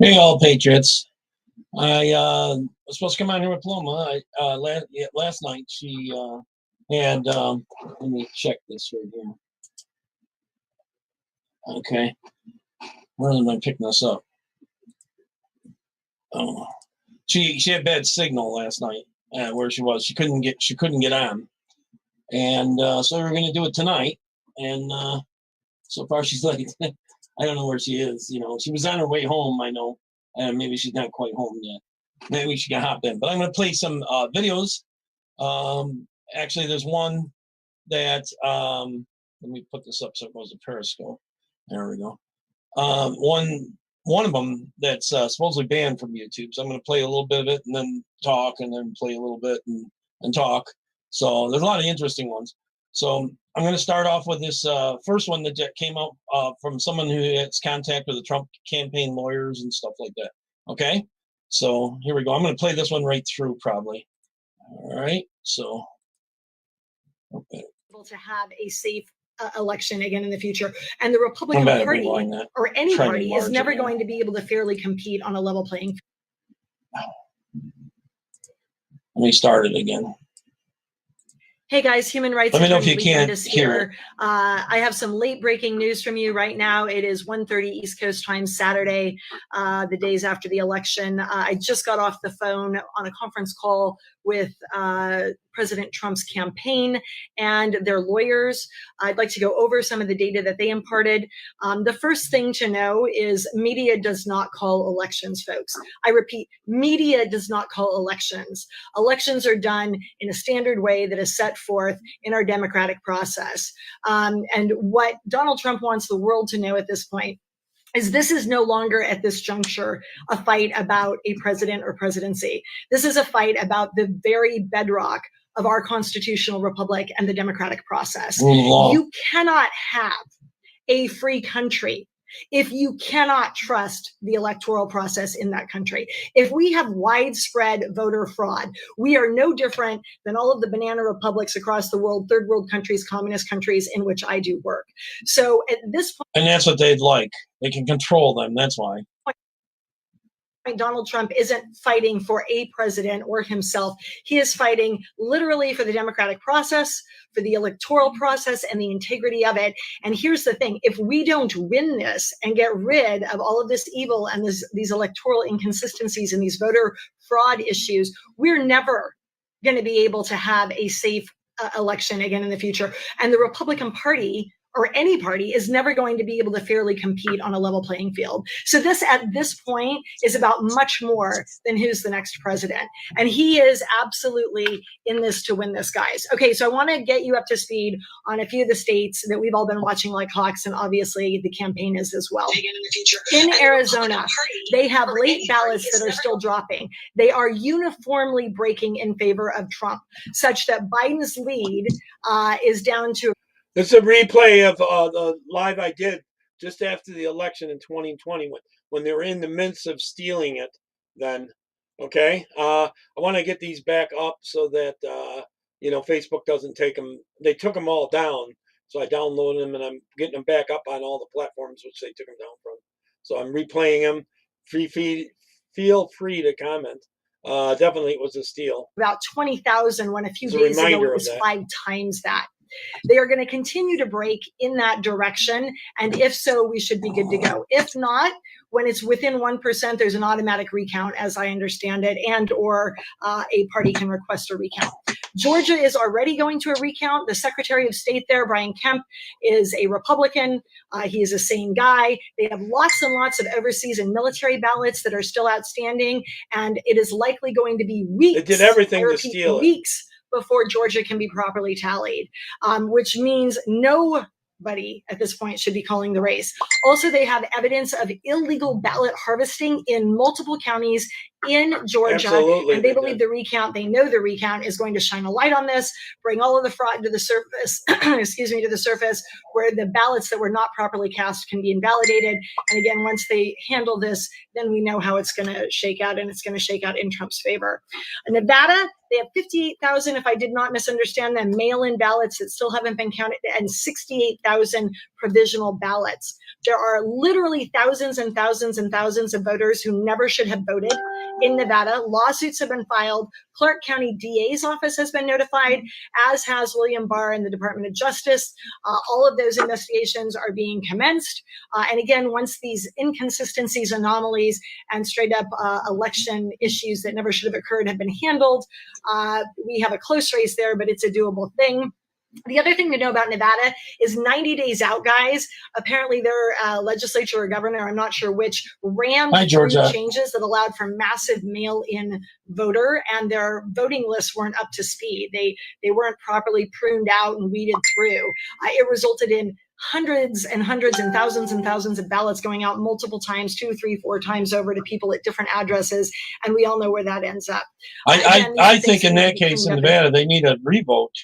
Hey, all Patriots. I was supposed to come on here with Paloma. Last night she had, let me check this right here. Okay. Where am I picking this up? Oh, she had bad signal last night where she was. She couldn't get on. And so we were going to do it tonight. And so far she's like, I don't know where she is. You know, she was on her way home, I know. Maybe she's not quite home yet. Maybe she can hop in. But I'm going to play some videos. Actually, there's one that, let me put this up so it goes to Periscope. There we go. One of them that's supposedly banned from YouTube. So I'm going to play a little bit of it and then talk and then play a little bit and talk. So there's a lot of interesting ones. So I'm going to start off with this first one that came up from someone who has contact with the Trump campaign lawyers and stuff like that. Okay, so here we go. I'm going to play this one right through probably. All right, so. Okay. To have a safe election again in the future, and the Republican Party or any party is never going to be able to fairly compete on a level playing field. Let me start it again. Hey guys, human rights. Let me know if you can't hear it. I have some late breaking news from you right now. It is 1:30 East Coast time, Saturday, the days after the election. I just got off the phone on a conference call with President Trump's campaign and their lawyers. I'd like to go over some of the data that they imparted. The first thing to know is media does not call elections, folks. I repeat, media does not call elections. Elections are done in a standard way that is set forth in our democratic process. And what Donald Trump wants the world to know at this point is this is no longer at this juncture a fight about a president or presidency. This is a fight about the very bedrock of our constitutional republic and the democratic process. You cannot have a free country if you cannot trust the electoral process in that country. If we have widespread voter fraud, we are no different than all of the banana republics across the world, third world countries, communist countries in which I do work. So at this point— And that's what they'd like. They can control them, that's why. Donald Trump isn't fighting for a president or himself. He is fighting literally for the democratic process, for the electoral process and the integrity of it. And here's the thing, if we don't win this and get rid of all of this evil and these electoral inconsistencies and these voter fraud issues, we're never going to be able to have a safe election again in the future. And the Republican Party or any party is never going to be able to fairly compete on a level playing field. So this, at this point, is about much more than who's the next president. And he is absolutely in this to win this, guys. Okay, so I want to get you up to speed on a few of the states that we've all been watching like hawks, and obviously the campaign is as well. In Arizona, they have late ballots that are still dropping. They are uniformly breaking in favor of Trump, such that Biden's lead is down to— It's a replay of the live I did just after the election in 2020 when they were in the midst of stealing it then. Okay. I want to get these back up so that, Facebook doesn't take them. They took them all down. So I downloaded them and I'm getting them back up on all the platforms which they took them down from. So I'm replaying them. Feel free to comment. Definitely it was a steal. About 20,000 when a few days ago it was 5 times that. They are going to continue to break in that direction. And if so, we should be good to go. If not, when it's within 1%, there's an automatic recount, as I understand it, and or a party can request a recount. Georgia is already going to a recount. The Secretary of State there, Brian Kemp, is a Republican. He is a sane guy. They have lots and lots of overseas and military ballots that are still outstanding. And it is likely going to be weeks. They did everything to steal it. Weeks before Georgia can be properly tallied, which means nobody at this point should be calling the race. Also, they have evidence of illegal ballot harvesting in multiple counties in Georgia. Absolutely, And they they believe did. the recount, they know the recount is going to shine a light on this, bring all of the fraud to the surface, excuse me, to the surface, where the ballots that were not properly cast can be invalidated. And again, once they handle this, then we know how it's going to shake out, and it's going to shake out in Trump's favor. In Nevada, they have 58,000, if I did not misunderstand them, mail-in ballots that still haven't been counted, and 68,000 provisional ballots. There are literally thousands and thousands and thousands of voters who never should have voted in Nevada. Lawsuits have been filed. Clark County DA's office has been notified, as has William Barr and the Department of Justice. All of those investigations are being commenced. And again, once these inconsistencies, anomalies, and straight up election issues that never should have occurred have been handled, we have a close race there, but it's a doable thing. The other thing to know about Nevada is 90 days out, guys. Apparently their legislature or governor, I'm not sure which, rammed through changes that allowed for massive mail-in voter, and their voting lists weren't up to speed. They weren't properly pruned out and weeded through. It resulted in hundreds and hundreds and thousands of ballots going out multiple times, 2, 3, 4 times over to people at different addresses. And we all know where that ends up. I think in that case in Nevada, they need a revote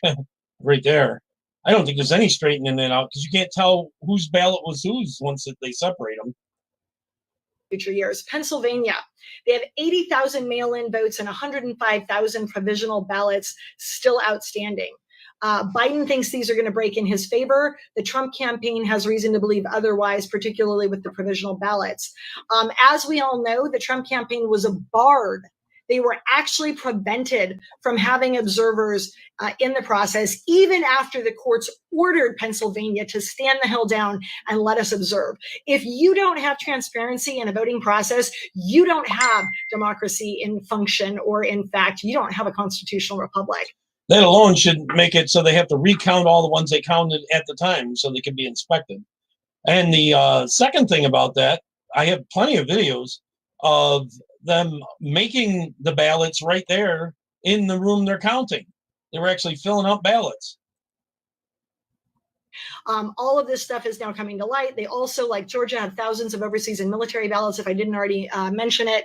right there. I don't think there's any straightening it out, because you can't tell whose ballot was whose once they separate them. Future years. Pennsylvania, they have 80,000 mail-in votes and 105,000 provisional ballots still outstanding. Biden thinks these are going to break in his favor. The Trump campaign has reason to believe otherwise, particularly with the provisional ballots. As we all know, the Trump campaign was barred. They were actually prevented from having observers in the process, even after the courts ordered Pennsylvania to stand the hell down and let us observe. If you don't have transparency in a voting process, you don't have democracy in function, or in fact, you don't have a constitutional republic. That alone should make it so they have to recount all the ones they counted at the time so they can be inspected. And the second thing about that, I have plenty of videos of them making the ballots right there in the room they're counting. They were actually filling out ballots. All of this stuff is now coming to light. They also, like Georgia, have thousands of overseas and military ballots, if I didn't already mention it.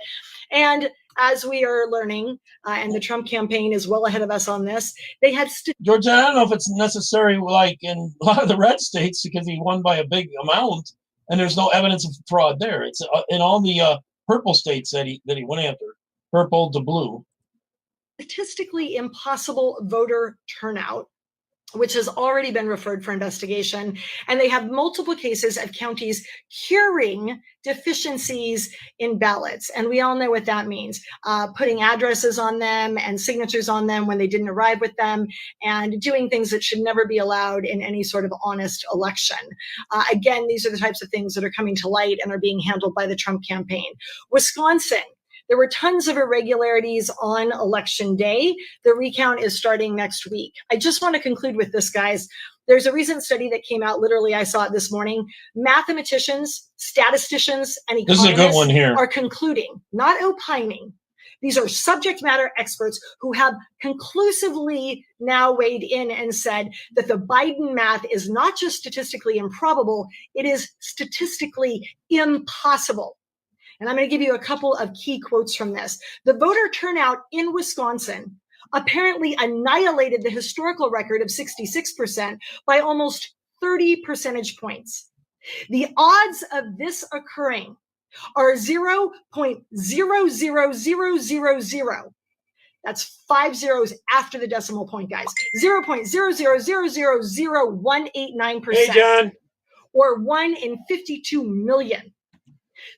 And as we are learning, and the Trump campaign is well ahead of us on this, they had Georgia, I don't know if it's necessary like in a lot of the red states, because he won by a big amount and there's no evidence of fraud there. It's in all the purple states that he went after, purple to blue. Statistically impossible voter turnout, which has already been referred for investigation. And they have multiple cases of counties curing deficiencies in ballots. And we all know what that means, putting addresses on them and signatures on them when they didn't arrive with them, and doing things that should never be allowed in any sort of honest election. Again, these are the types of things that are coming to light and are being handled by the Trump campaign. Wisconsin, there were tons of irregularities on election day. The recount is starting next week. I just want to conclude with this, guys. There's a recent study that came out, literally, I saw it this morning. Mathematicians, statisticians, and economists this is a good one here. Are concluding, not opining. These are subject matter experts who have conclusively now weighed in and said that the Biden math is not just statistically improbable, it is statistically impossible. And I'm going to give you a couple of key quotes from this. The voter turnout in Wisconsin apparently annihilated the historical record of 66% by almost 30 percentage points. The odds of this occurring are 0.00000. That's 5 zeros after the decimal point, guys. 0.000001889%. Hey, John. Or 1 in 52 million.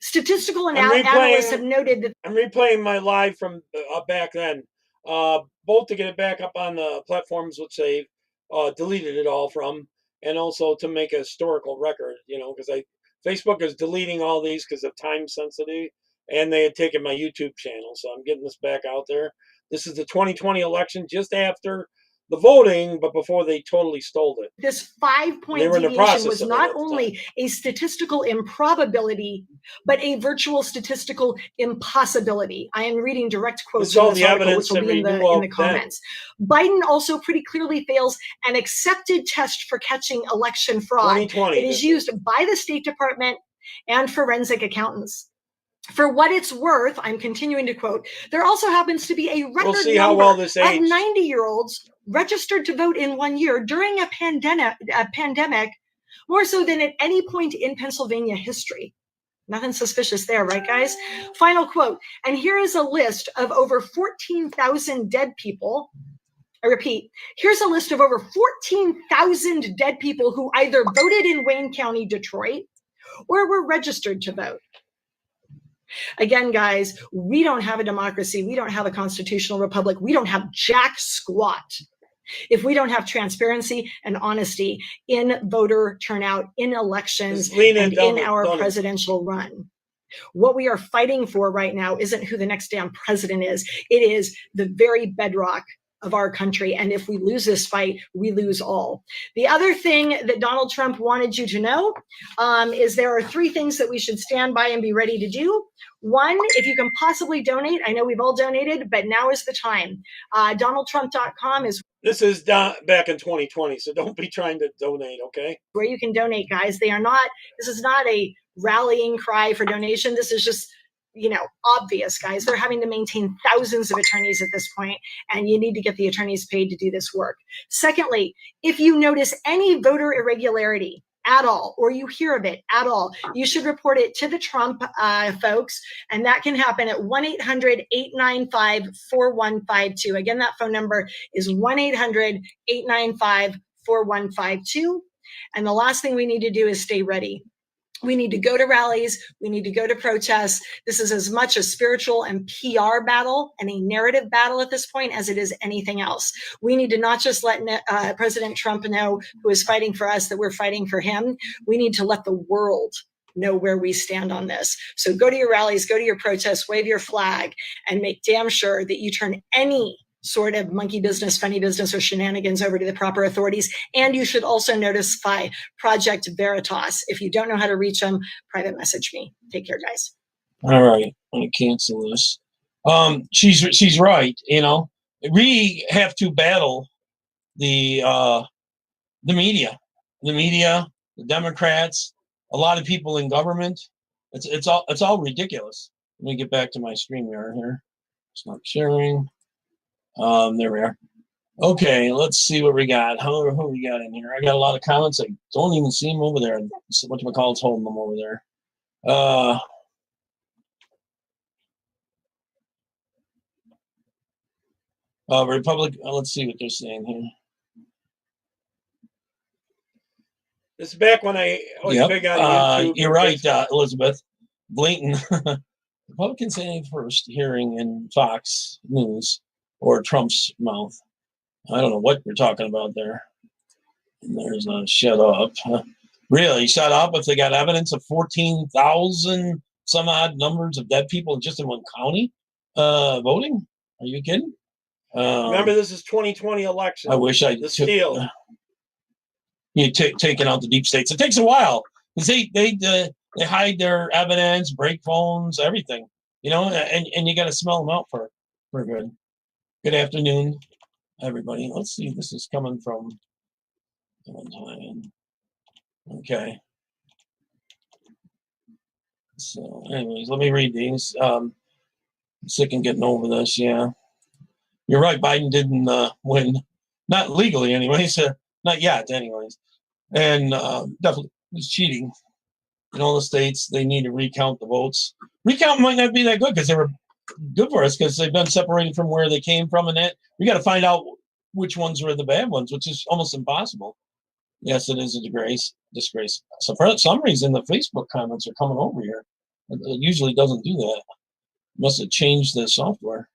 Statistical analysts have noted that. I'm replaying my live from back then, both to get it back up on the platforms which they deleted it all from, and also to make a historical record, because Facebook is deleting all these because of time sensitivity, and they had taken my YouTube channel, so I'm getting this back out there. This is the 2020 election, just after the voting, but before they totally stole it. This 5-point deviation was not only a statistical improbability, but a virtual statistical impossibility. I am reading direct quotes from this article, which will be in the comments. Biden also pretty clearly fails an accepted test for catching election fraud. 2020. It is used by the State Department and forensic accountants. For what it's worth, I'm continuing to quote, there also happens to be a record We'll see number how well this of aged. 90-year-olds registered to vote in 1 year during a pandemic, more so than at any point in Pennsylvania history. Nothing suspicious there, right, guys? Final quote. And here is a list of over 14,000 dead people. I repeat, here's a list of over 14,000 dead people who either voted in Wayne County, Detroit, or were registered to vote. Again, guys, we don't have a democracy. We don't have a constitutional republic. We don't have jack squat if we don't have transparency and honesty in voter turnout, in elections, and in our presidential run. What we are fighting for right now isn't who the next damn president is. It is the very bedrock of our country. And if we lose this fight, we lose all. The other thing that Donald Trump wanted you to know is there are 3 things that we should stand by and be ready to do. 1, if you can possibly donate, I know we've all donated, but now is the time. DonaldTrump.com is. This is back in 2020, so don't be trying to donate, okay? Where you can donate, guys. This is not a rallying cry for donation. This is just, obvious, guys. They're having to maintain thousands of attorneys at this point, and you need to get the attorneys paid to do this work. Secondly, if you notice any voter irregularity at all, or you hear of it at all, you should report it to the Trump folks, and that can happen at 1-800-895-4152. Again, that phone number is 1-800-895-4152. And the last thing we need to do is stay ready. We need to go to rallies. We need to go to protests. This is as much a spiritual and PR battle and a narrative battle at this point as it is anything else. We need to not just let President Trump know, who is fighting for us, that we're fighting for him. We need to let the world know where we stand on this. So go to your rallies, go to your protests, wave your flag, and make damn sure that you turn any sort of monkey business, funny business, or shenanigans over to the proper authorities. And you should also notify Project Veritas. If you don't know how to reach them, private message me. Take care, guys. All right, I'm gonna cancel this. She's right. We have to battle the media, the Democrats, a lot of people in government. It's all ridiculous. Let me get back to my StreamYard here. Stop sharing. There we are. Okay, let's see what we got. Who we got in here? I got a lot of comments. I don't even see them over there. Whatchamacallit's holding them over there. Republic. Let's see what they're saying here. This is back when I was big on YouTube. You're right, Elizabeth. Blatant. Republicans saying first hearing in Fox News or Trump's mouth. I don't know what you're talking about there. And there's a shut up. Really, shut up if they got evidence of 14,000 some odd numbers of dead people just in one county voting? Are you kidding? Remember, this is 2020 election. I wish I steal. Taking out the deep states. It takes a while because they hide their evidence, break phones, everything. And you got to smell them out for good. Good afternoon, everybody. Let's see. This is coming from. Okay. So, anyways, let me read these. I'm sick of getting over this. Yeah, you're right. Biden didn't win, not legally, anyways. Not yet, anyways. And definitely was cheating. In all the states, they need to recount the votes. Recount might not be that good because they were good for us because they've been separated from where they came from, and that we got to find out which ones were the bad ones, which is almost impossible. Yes, it is a disgrace. So for some reason, the Facebook comments are coming over here. It usually doesn't do that. Must have changed the software.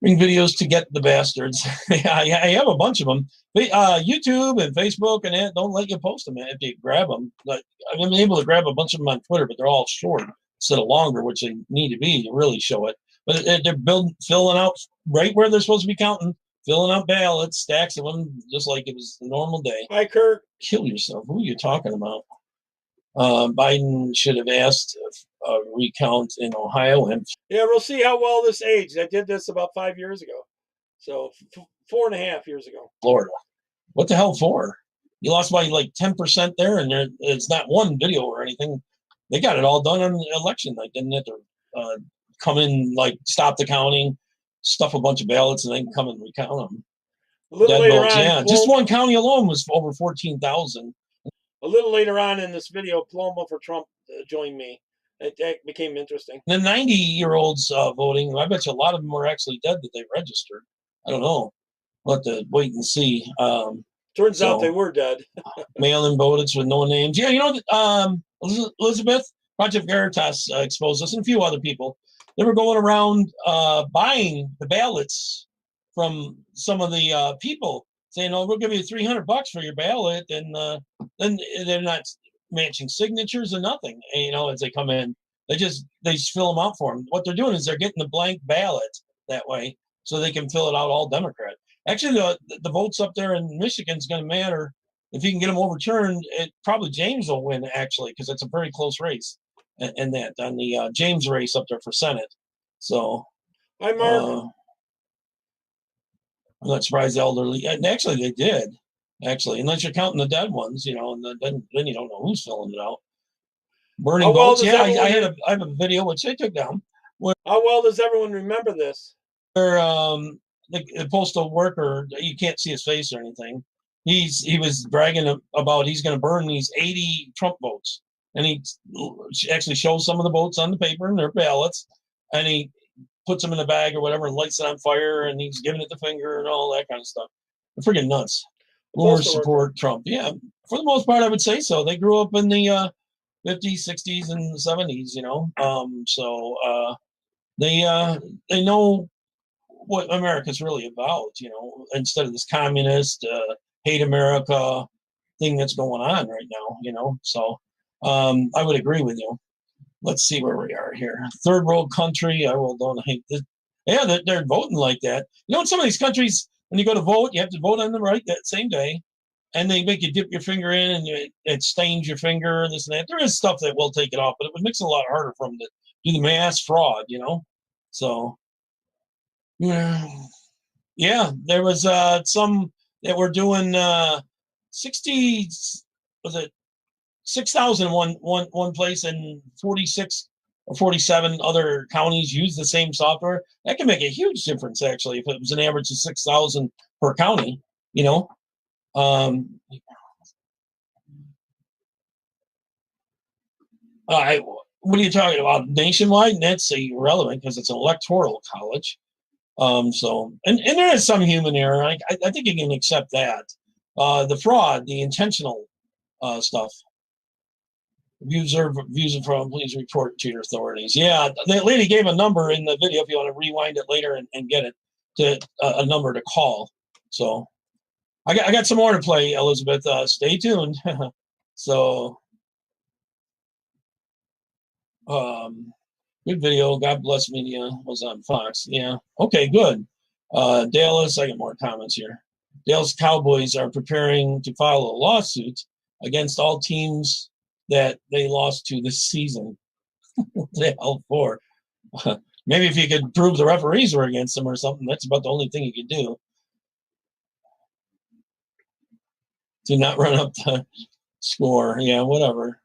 Bring videos to get the bastards. I have a bunch of them. YouTube and Facebook and that don't let you post them if you grab them. Like, I've been able to grab a bunch of them on Twitter, but they're all short instead of longer, which they need to be to really show it. But they're filling out right where they're supposed to be counting, filling out ballots, stacks of them, just like it was a normal day. Hi, Kurt. Kill yourself. Who are you talking about? Biden should have asked a recount in Ohio. And yeah, we'll see how well this aged. I did this about 5 years ago. So 4.5 years ago. Florida. What the hell for? You lost by like 10% there, and it's not one video or anything. They got it all done on election night, didn't it? Come in, like, stop the counting, stuff a bunch of ballots, and then come and recount them. A little Dead later votes, on, yeah. Just one county alone was over 14,000. A little later on in this video, Paloma for Trump joined me. That became interesting. The 90-year-olds voting, I bet you a lot of them were actually dead that they registered. I don't know. We'll have to wait and see. Turns out they were dead. Mail-in votes with no names. Yeah, you know, Elizabeth, Project Veritas exposed us, and a few other people. They were going around buying the ballots from some of the people, saying, "Oh, we'll give you $300 for your ballot," and then they're not matching signatures or nothing. And, you know, as they come in, they just fill them out for them. What they're doing is they're getting the blank ballot that way, so they can fill it out all Democrat. Actually, the votes up there in Michigan is going to matter. If you can get them overturned, probably James will win, actually, because it's a very close race. And that on the James race up there for Senate. So, hi, Mark. I'm not surprised the elderly. And actually, they did. Actually, unless you're counting the dead ones, you know, and then you don't know who's filling it out. Burning votes. Yeah, I have a video which they took down. How well does everyone remember this? Where the postal worker, you can't see his face or anything. He was bragging about he's going to burn these 80 Trump votes, and he actually shows some of the votes on the paper and their ballots, and he puts them in a bag or whatever and lights it on fire, and he's giving it the finger and all that kind of stuff. They're freaking nuts. More support Trump. Yeah, for the most part, I would say so. They grew up in the 50s, 60s, and 70s, you know. So they know what America's really about, you know, instead of this communist hate America thing that's going on right now, you know. So I would agree with you. Let's see where we are here. Third world country. I will don't hate this. Yeah, they're voting like that. You know, in some of these countries, when you go to vote, you have to vote on the right that same day, and they make you dip your finger in, and it stains your finger, this and that. There is stuff that will take it off, but it would make it a lot harder for them to do the mass fraud, you know. So, yeah, there was some that were doing 60. Was it 6,000 one place, and 46 or 47 other counties use the same software? That can make a huge difference, actually, if it was an average of 6,000 per county, you know. What are you talking about? Nationwide? That's irrelevant because it's an electoral college. So, and there is some human error. I think you can accept that. The fraud, the intentional stuff. Views of fraud, please report to your authorities. Yeah, the lady gave a number in the video if you want to rewind it later and get it to a number to call. So I got some more to play, Elizabeth. Stay tuned. So good video. God bless media was on Fox. Yeah. Okay, good. Dallas, I got more comments here. Dallas Cowboys are preparing to file a lawsuit against all teams that they lost to this season. What the hell for? Maybe if you could prove the referees were against them or something, that's about the only thing you could do. To not run up the score. Yeah, whatever.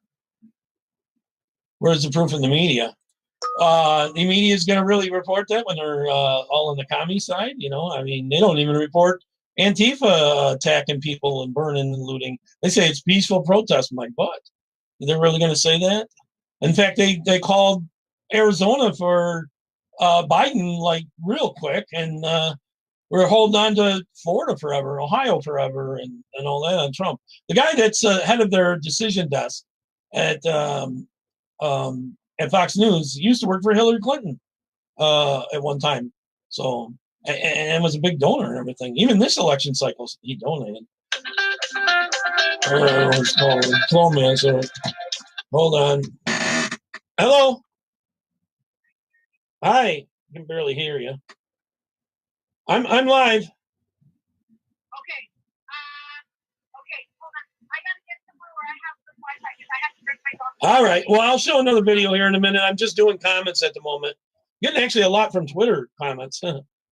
Where's the proof in the media? The media is going to really report that when they're all on the commie side, you know? I mean, they don't even report Antifa attacking people and burning and looting. They say it's peaceful protest. My butt. They're really going to say that? In fact, they called Arizona for Biden like real quick, and we're holding on to Florida forever, Ohio forever, and all that on Trump. The guy that's head of their decision desk at Fox News used to work for Hillary Clinton at one time, so and was a big donor and everything. Even this election cycle, he donated. It's called Paloma. So hold on. Hello. Hi. I can barely hear you. I'm live. Okay. Okay. Hold on. I gotta get somewhere where I have some Wi-Fi because I have to bring my dog. All right. Well, I'll show another video here in a minute. I'm just doing comments at the moment. Getting actually a lot from Twitter comments.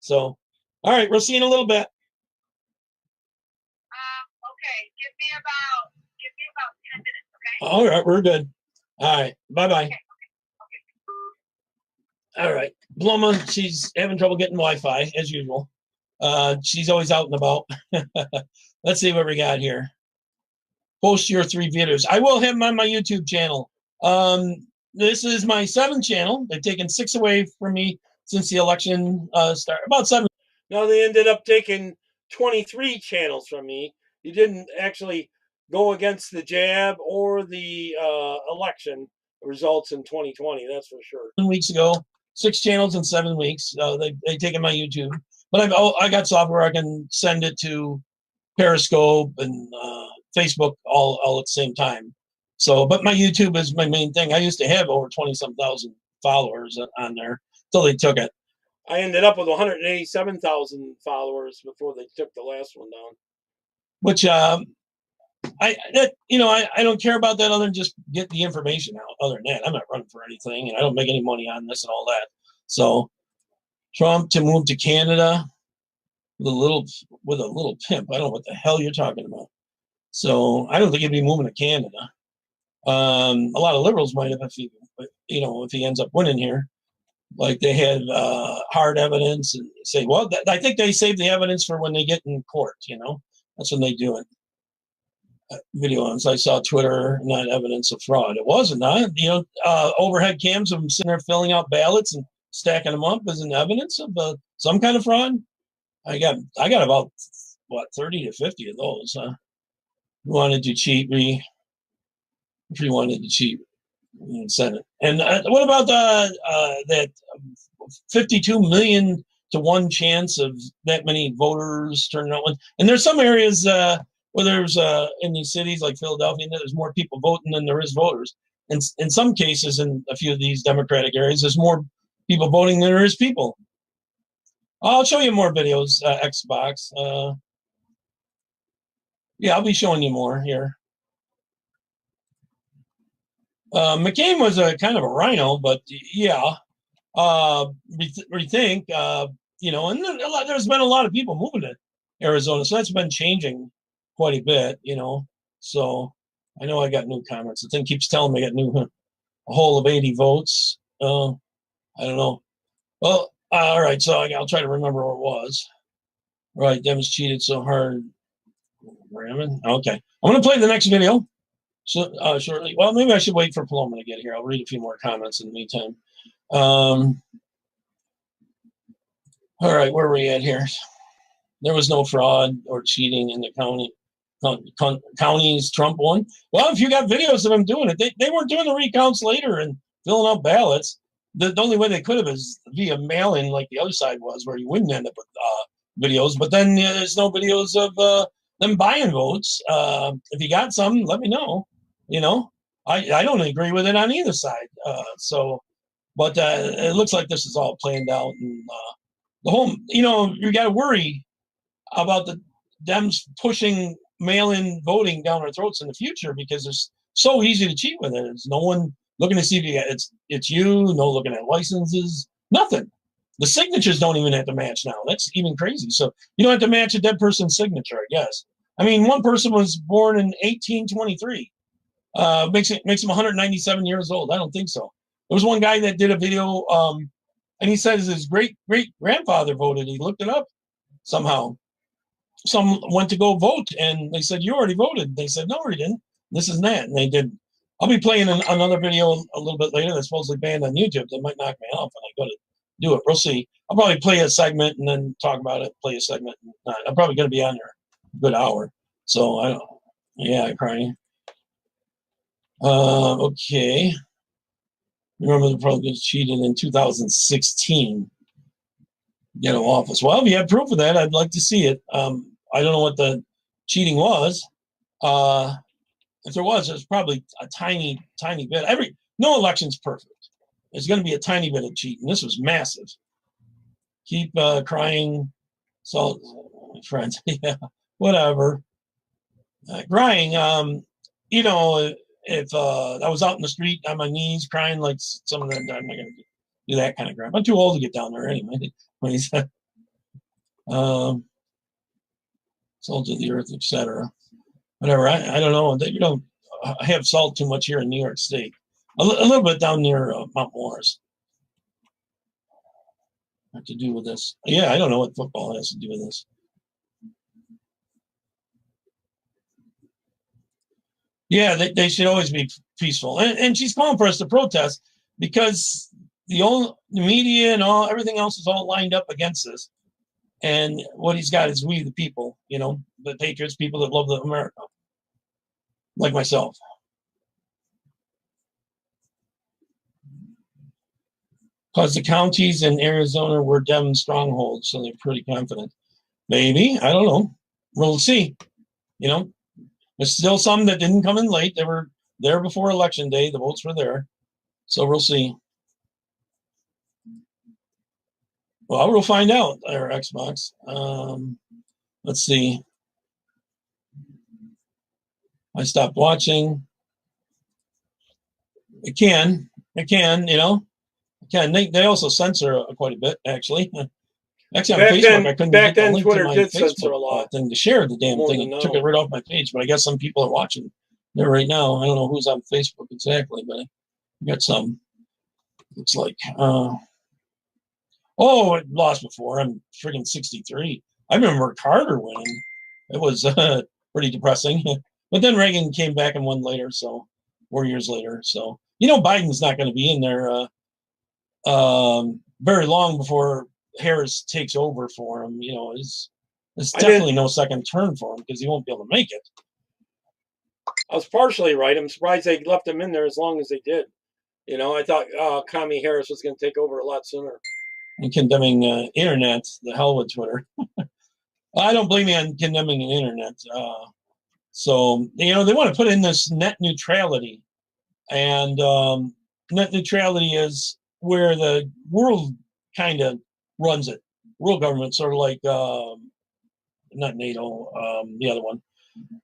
So, all right. We'll see you in a little bit. Okay. Give me about 10 minutes. Okay. All right. We're good. All right. Bye-bye. Okay. All right. Paloma, she's having trouble getting Wi-Fi as usual. She's always out and about. Let's see what we got here. Post your 3 videos. I will have them on my YouTube channel. This is my 7th channel. They've taken 6 away from me since the election started. About 7. No, they ended up taking 23 channels from me. You didn't actually go against the jab or the election results in 2020. That's for sure. 7 weeks ago, 6 channels in 7 weeks. They've taken my YouTube, but I got software. I can send it to Periscope and Facebook all at the same time. So, but my YouTube is my main thing. I used to have over 20-some thousand followers on there until they took it. I ended up with 187,000 followers before they took the last one down. Which I don't care about that other than just get the information out. Other than that, I'm not running for anything, and I don't make any money on this and all that. So, Trump to move to Canada with a little pimp. I don't know what the hell you're talking about. So I don't think he'd be moving to Canada. A lot of liberals might have if he ends up winning here. Like they had hard evidence and say, well, I think they save the evidence for when they get in court. That's when they do it. Video on. So I saw Twitter, not evidence of fraud. It wasn't. Overhead cams of them sitting there filling out ballots and stacking them up isn't evidence of some kind of fraud. I got about 30 to 50 of those. Who wanted to cheat me? If you wanted to cheat in Senate. And what about that 52 million to 1 chance of that many voters turning out? And there's some areas where there's in these cities like Philadelphia, there's more people voting than there is voters. And in some cases, in a few of these Democratic areas, there's more people voting than there is people. I'll show you more videos, Xbox. Yeah, I'll be showing you more here. McCain was a kind of a rhino, but yeah, rethink, and there's been a lot of people moving to Arizona, so that's been changing quite a bit, So I know I got new comments. The thing keeps telling me I got a whole of 80 votes. I don't know. Well, all right, so I'll try to remember what it was. Right, Dems cheated so hard. Okay, I'm going to play the next video shortly. Well, maybe I should wait for Paloma to get here. I'll read a few more comments in the meantime. All right, where are we at here? There was no fraud or cheating in the counties Trump won. Well, if you got videos of them doing it, they weren't doing the recounts later and filling out ballots. The only way they could have is via mail-in like the other side was, where you wouldn't end up with videos. But then there's no videos of them buying votes. If you got some, let me know. I don't agree with it on either side. But it looks like this is all planned out. And the whole, you got to worry about the Dems pushing mail-in voting down our throats in the future because it's so easy to cheat with it. There's no one looking to see if it's you, no looking at licenses, nothing. The signatures don't even have to match now. That's even crazy. So you don't have to match a dead person's signature, I guess. I mean, one person was born in 1823. Makes him 197 years old. I don't think so. There was one guy that did a video, and he says his great-great-grandfather voted. He looked it up somehow. Some went to go vote, and they said, you already voted. They said, no, we didn't. This is that. And they did. I'll be playing another video a little bit later that's supposedly banned on YouTube. They might knock me off when I go to do it. We'll see. I'll probably play a segment and then talk about it, play a segment. I'm probably going to be on there a good hour. So, I don't. Yeah, crying. Okay. Remember the Republicans cheated in 2016. Get an office. Well, if you have proof of that, I'd like to see it. I don't know what the cheating was. If there was, there's probably a tiny bit. No election's perfect. There's going to be a tiny bit of cheating. This was massive. Keep crying. So, friends, yeah, whatever. Crying. If I was out in the street on my knees crying like some of them, I'm not going to do that kind of crap. I'm too old to get down there anyway. When he said, salt of the earth, etc. Whatever. I don't know. You don't have salt too much here in New York State. A little bit down near Mount Morris. What to do with this? Yeah, I don't know what football has to do with this. Yeah, they should always be peaceful. And she's calling for us to protest because the media and everything else is all lined up against this. And what he's got is we, the people, the patriots, people that love America, like myself. Because the counties in Arizona were Dem strongholds, so they're pretty confident. Maybe, I don't know. We'll see. There's still some that didn't come in late. They were there before Election Day. The votes were there. So we'll see. Well, we'll find out, our Xbox. Let's see. I stopped watching. It can, They also censor quite a bit, actually. Actually, on Facebook, I couldn't get the link to my Facebook thing to share the damn thing. It took it right off my page, but I guess some people are watching there right now. I don't know who's on Facebook exactly, but I got some. Looks like, I lost before. I'm freaking 63. I remember Carter winning. It was pretty depressing. But then Reagan came back and won later, 4 years later. So, Biden's not going to be in there very long before Harris takes over for him. It's definitely no second turn for him because he won't be able to make it. I was partially right. I'm surprised they left him in there as long as they did. I thought Commie Harris was going to take over a lot sooner. And condemning internet, the hell with Twitter. I don't blame you on condemning the internet. So, they want to put in this net neutrality. And net neutrality is where the world kind of runs it. World government, sort of like, not NATO, the other one.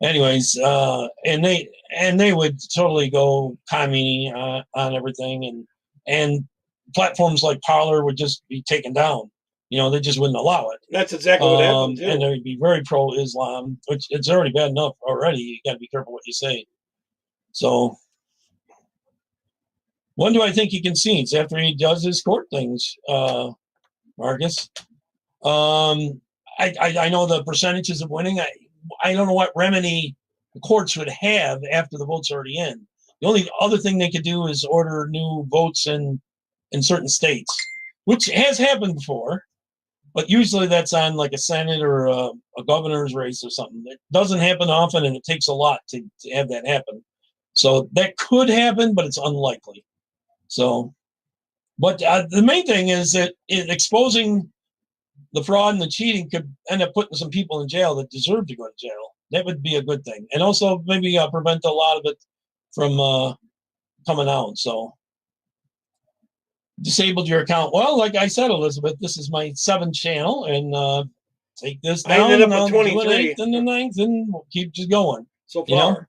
Anyways, and they would totally go commie on everything, and platforms like Parler would just be taken down. They just wouldn't allow it. That's exactly what happened too. And they would be very pro-Islam, which it's already bad enough already. You got to be careful what you say. So, when do I think he concedes? After he does his court things, Marcus. I know the percentages of winning. I don't know what remedy the courts would have after the vote's already in. The only other thing they could do is order new votes in certain states, which has happened before, but usually that's on like a Senate or a governor's race or something. It doesn't happen often, and it takes a lot to have that happen. So that could happen, but it's unlikely. So, but the main thing is that exposing the fraud and the cheating could end up putting some people in jail that deserve to go to jail. That would be a good thing. And also maybe prevent a lot of it from coming out. So, disabled your account. Well, like I said, Elizabeth, this is my 7th channel, and take this down. I ended up with 23. And the 9th, and we'll keep just going. So far.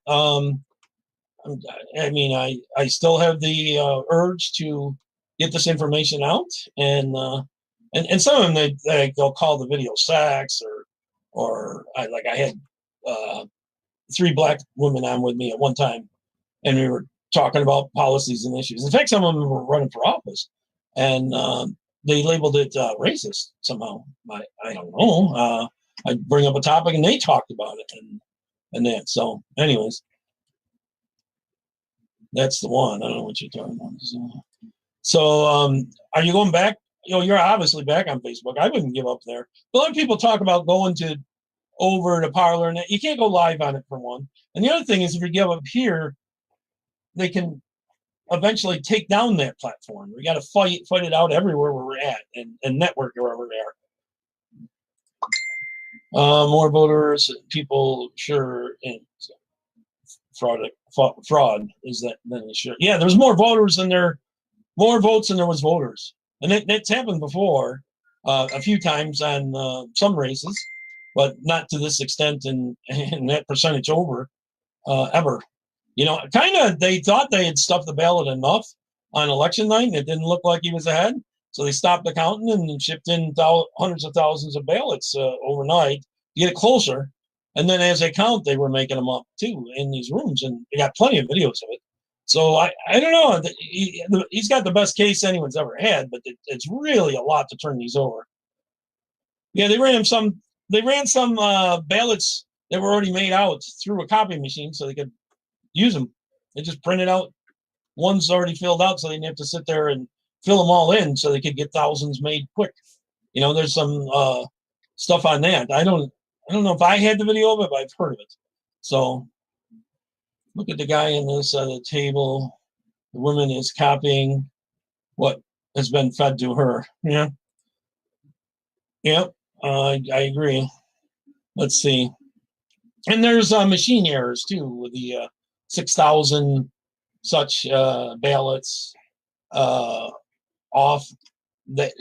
I still have the urge to get this information out, and some of them they'll call the video sex, or I had 3 black women on with me at one time, and we were talking about policies and issues. In fact, some of them were running for office, and they labeled it racist somehow. I don't know. I bring up a topic, and they talked about it, and that. So, anyways. That's the one. I don't know what you're talking about. So, are you going back? You're obviously back on Facebook. I wouldn't give up there. A lot of people talk about going over to Parler, and you can't go live on it for one. And the other thing is, if you give up here, they can eventually take down that platform. We got to fight it out everywhere where we're at, and network wherever we are. More voters, people, sure. And fraud is that then sure. Yeah, there's more votes than there was voters, and that's happened before a few times on some races, but not to this extent and that percentage over ever. Kind of they thought they had stuffed the ballot enough on election night, and it didn't look like he was ahead, so they stopped the counting and shipped in hundreds of thousands of ballots overnight to get it closer. And then as they count, they were making them up too in these rooms, and they got plenty of videos of it. So I don't know. He's got the best case anyone's ever had, but it's really a lot to turn these over. Yeah, they ran some ballots that were already made out through a copy machine so they could use them. They just printed out ones already filled out, so they didn't have to sit there and fill them all in, so they could get thousands made quick. You know, there's some stuff on that. I don't know if I had the video of it, but I've heard of it. So look at the guy in this the table. The woman is copying what has been fed to her. Yeah. Yep. I agree. Let's see. And there's machine errors too with the 6,000 such ballots off.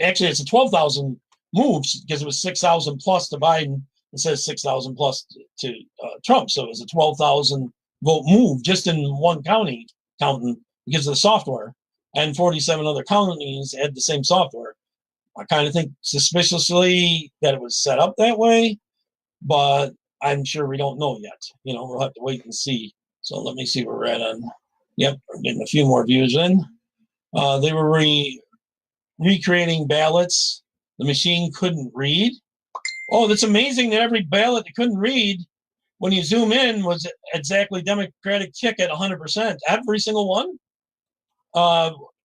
Actually, it's a 12,000 moves because it was 6,000 plus to Biden. It says 6,000 plus to Trump. So it was a 12,000 vote move just in one county counting because of the software. And 47 other counties had the same software. I kind of think suspiciously that it was set up that way, but I'm sure we don't know yet. You know, we'll have to wait and see. So let me see where we're at on. Yep, we're getting a few more views in. They were recreating ballots. The machine couldn't read. Oh, that's amazing that every ballot that couldn't read, when you zoom in, was exactly Democratic ticket 100%. Every single one.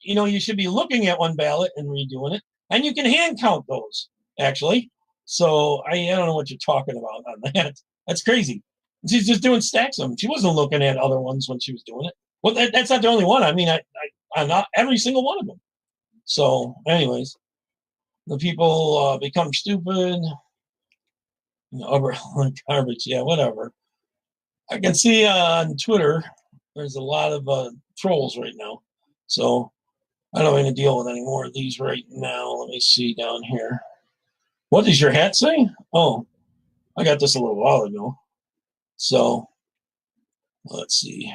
You know, you should be looking at one ballot and redoing it. And you can hand count those, actually. So I don't know what you're talking about on that. That's crazy. She's just doing stacks of them. She wasn't looking at other ones when she was doing it. Well, that's not the only one. I mean, I'm not every single one of them. So, anyways, the people become stupid. Garbage. Yeah, whatever. I can see on Twitter there's a lot of trolls right now. So I don't want to deal with any more of these right now. Let me see down here. What does your hat say? Oh, I got this a little while ago. So let's see.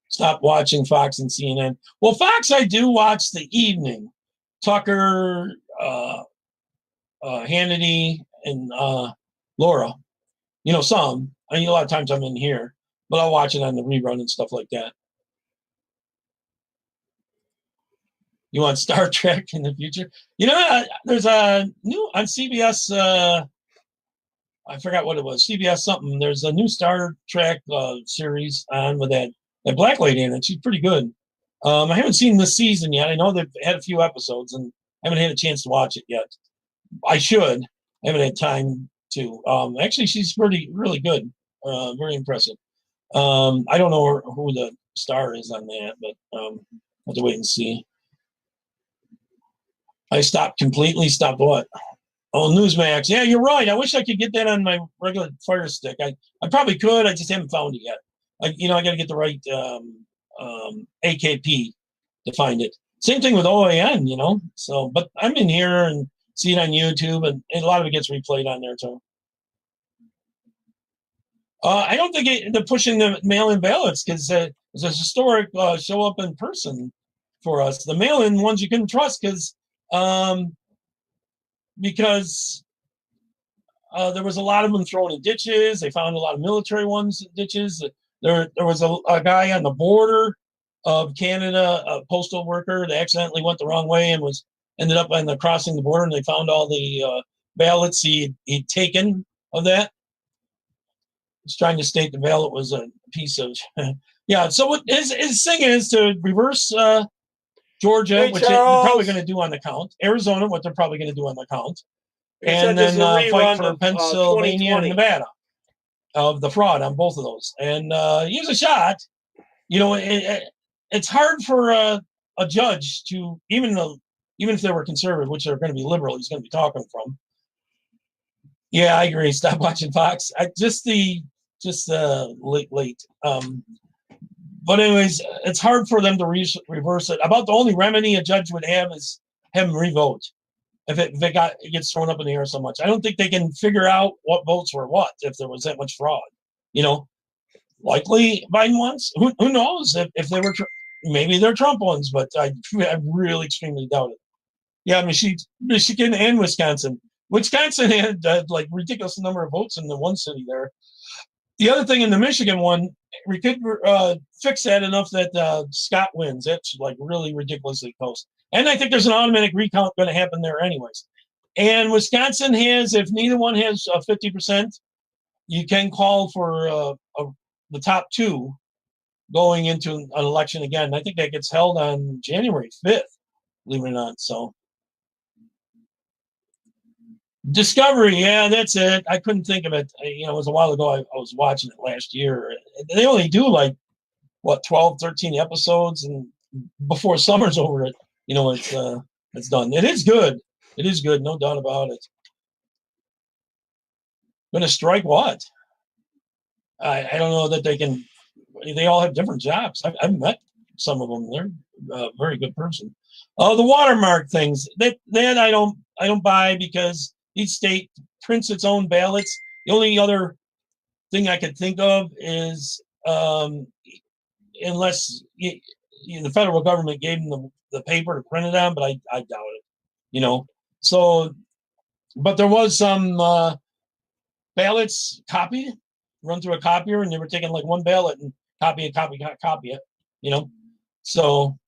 Stop watching Fox and CNN. Well, Fox, I do watch the evening. Tucker, Hannity, and Laura. You know, some. I mean, a lot of times I'm in here, but I'll watch it on the rerun and stuff like that. You want Star Trek in the future? You know, there's a new on CBS. I forgot what it was. CBS something. There's a new Star Trek series on with that black lady in it. She's pretty good. I haven't seen this season yet. I know they've had a few episodes and I haven't had a chance to watch it yet. I should. I haven't had time to. Actually, she's really good. Very impressive. I don't know who the star is on that, but I'll have to wait and see. I stopped what? Oh, Newsmax. Yeah, you're right. I wish I could get that on my regular Fire Stick. I probably could. I just haven't found it yet. I got to get the right AKP to find it. Same thing with OAN, you know. So, but I'm in here and see it on YouTube, and a lot of it gets replayed on there too. I don't think they're pushing the mail-in ballots because it's a historic show up in person for us. The mail-in ones you couldn't trust because there was a lot of them thrown in ditches. They found a lot of military ones in ditches. There was a guy on the border of Canada, a postal worker that accidentally went the wrong way and ended up crossing the border, and they found all the ballots he'd taken of that. He's trying to state the ballot was a piece of yeah. So what his thing is to reverse Georgia, which they're probably going to do on the count. Arizona, what they're probably going to do on the count. And then fight for Pennsylvania and Nevada of the fraud on both of those. And use a shot. You know, it's hard for a judge to, even if they were conservative, which they're going to be liberal, he's going to be talking from. Yeah, I agree. Stop watching Fox. Late. But anyways, it's hard for them to reverse it. About the only remedy a judge would have is have him revote if it gets thrown up in the air so much. I don't think they can figure out what votes were what if there was that much fraud. You know, likely Biden ones. Who knows if they were maybe they're Trump ones, but I really extremely doubt it. Yeah, Michigan and Wisconsin. Wisconsin had like ridiculous number of votes in the one city there. The other thing in the Michigan one, we could fix that enough that Scott wins. That's like really ridiculously close. And I think there's an automatic recount going to happen there anyways. And Wisconsin has, if neither one has 50%, you can call for the top two going into an election again. I think that gets held on January 5th, believe it or not. So Discovery, yeah, that's it. I couldn't think of it. It was a while ago. I was watching it last year. They only do like, 12, 13 episodes, and before summer's over, it's done. It is good. It is good, no doubt about it. Gonna strike what? I don't know that they can. They all have different jobs. I've met some of them. They're a very good person. The watermark things that I don't buy, because each state prints its own ballots. The only other thing I could think of is unless the federal government gave them the paper to print it on, but I doubt it. So, but there was some ballots copied, run through a copier, and they were taking like one ballot and copy it. So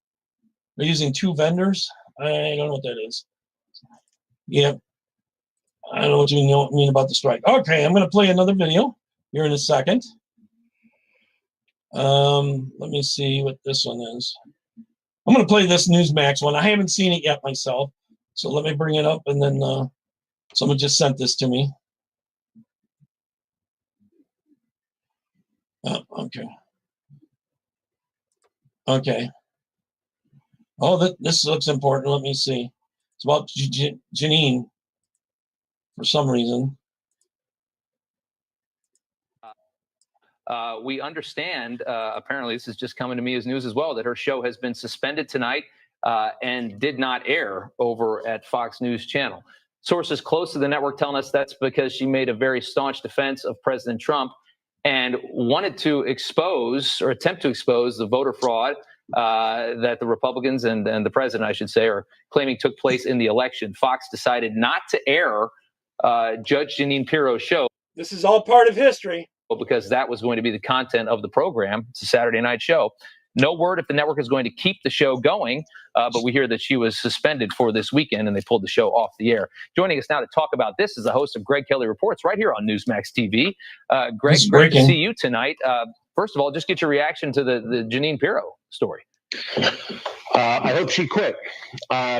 they're using two vendors. I don't know what that is. Yeah. I don't know what you mean about the strike. Okay, I'm going to play another video here in a second. Let me see what this one is. I'm going to play this Newsmax one. I haven't seen it yet myself, so let me bring it up, and then someone just sent this to me. Oh, okay. Okay. Oh, this looks important. Let me see. It's about Janine for some reason. We understand, apparently this is just coming to me as news as well, that her show has been suspended tonight and did not air over at Fox News Channel. Sources close to the network telling us that's because she made a very staunch defense of President Trump and wanted to expose, or attempt to expose, the voter fraud that the Republicans and the president, I should say, are claiming took place in the election. Fox decided not to air Judge Jeanine Pirro's show. This is all part of history. Because that was going to be the content of the program. It's a Saturday night show. No word if the network is going to keep the show going, but we hear that she was suspended for this weekend and they pulled the show off the air. Joining us now to talk about this is the host of Greg Kelly Reports right here on Newsmax TV. Greg, great to see you tonight. First of all, just get your reaction to the Jeanine Pirro story. I hope she quit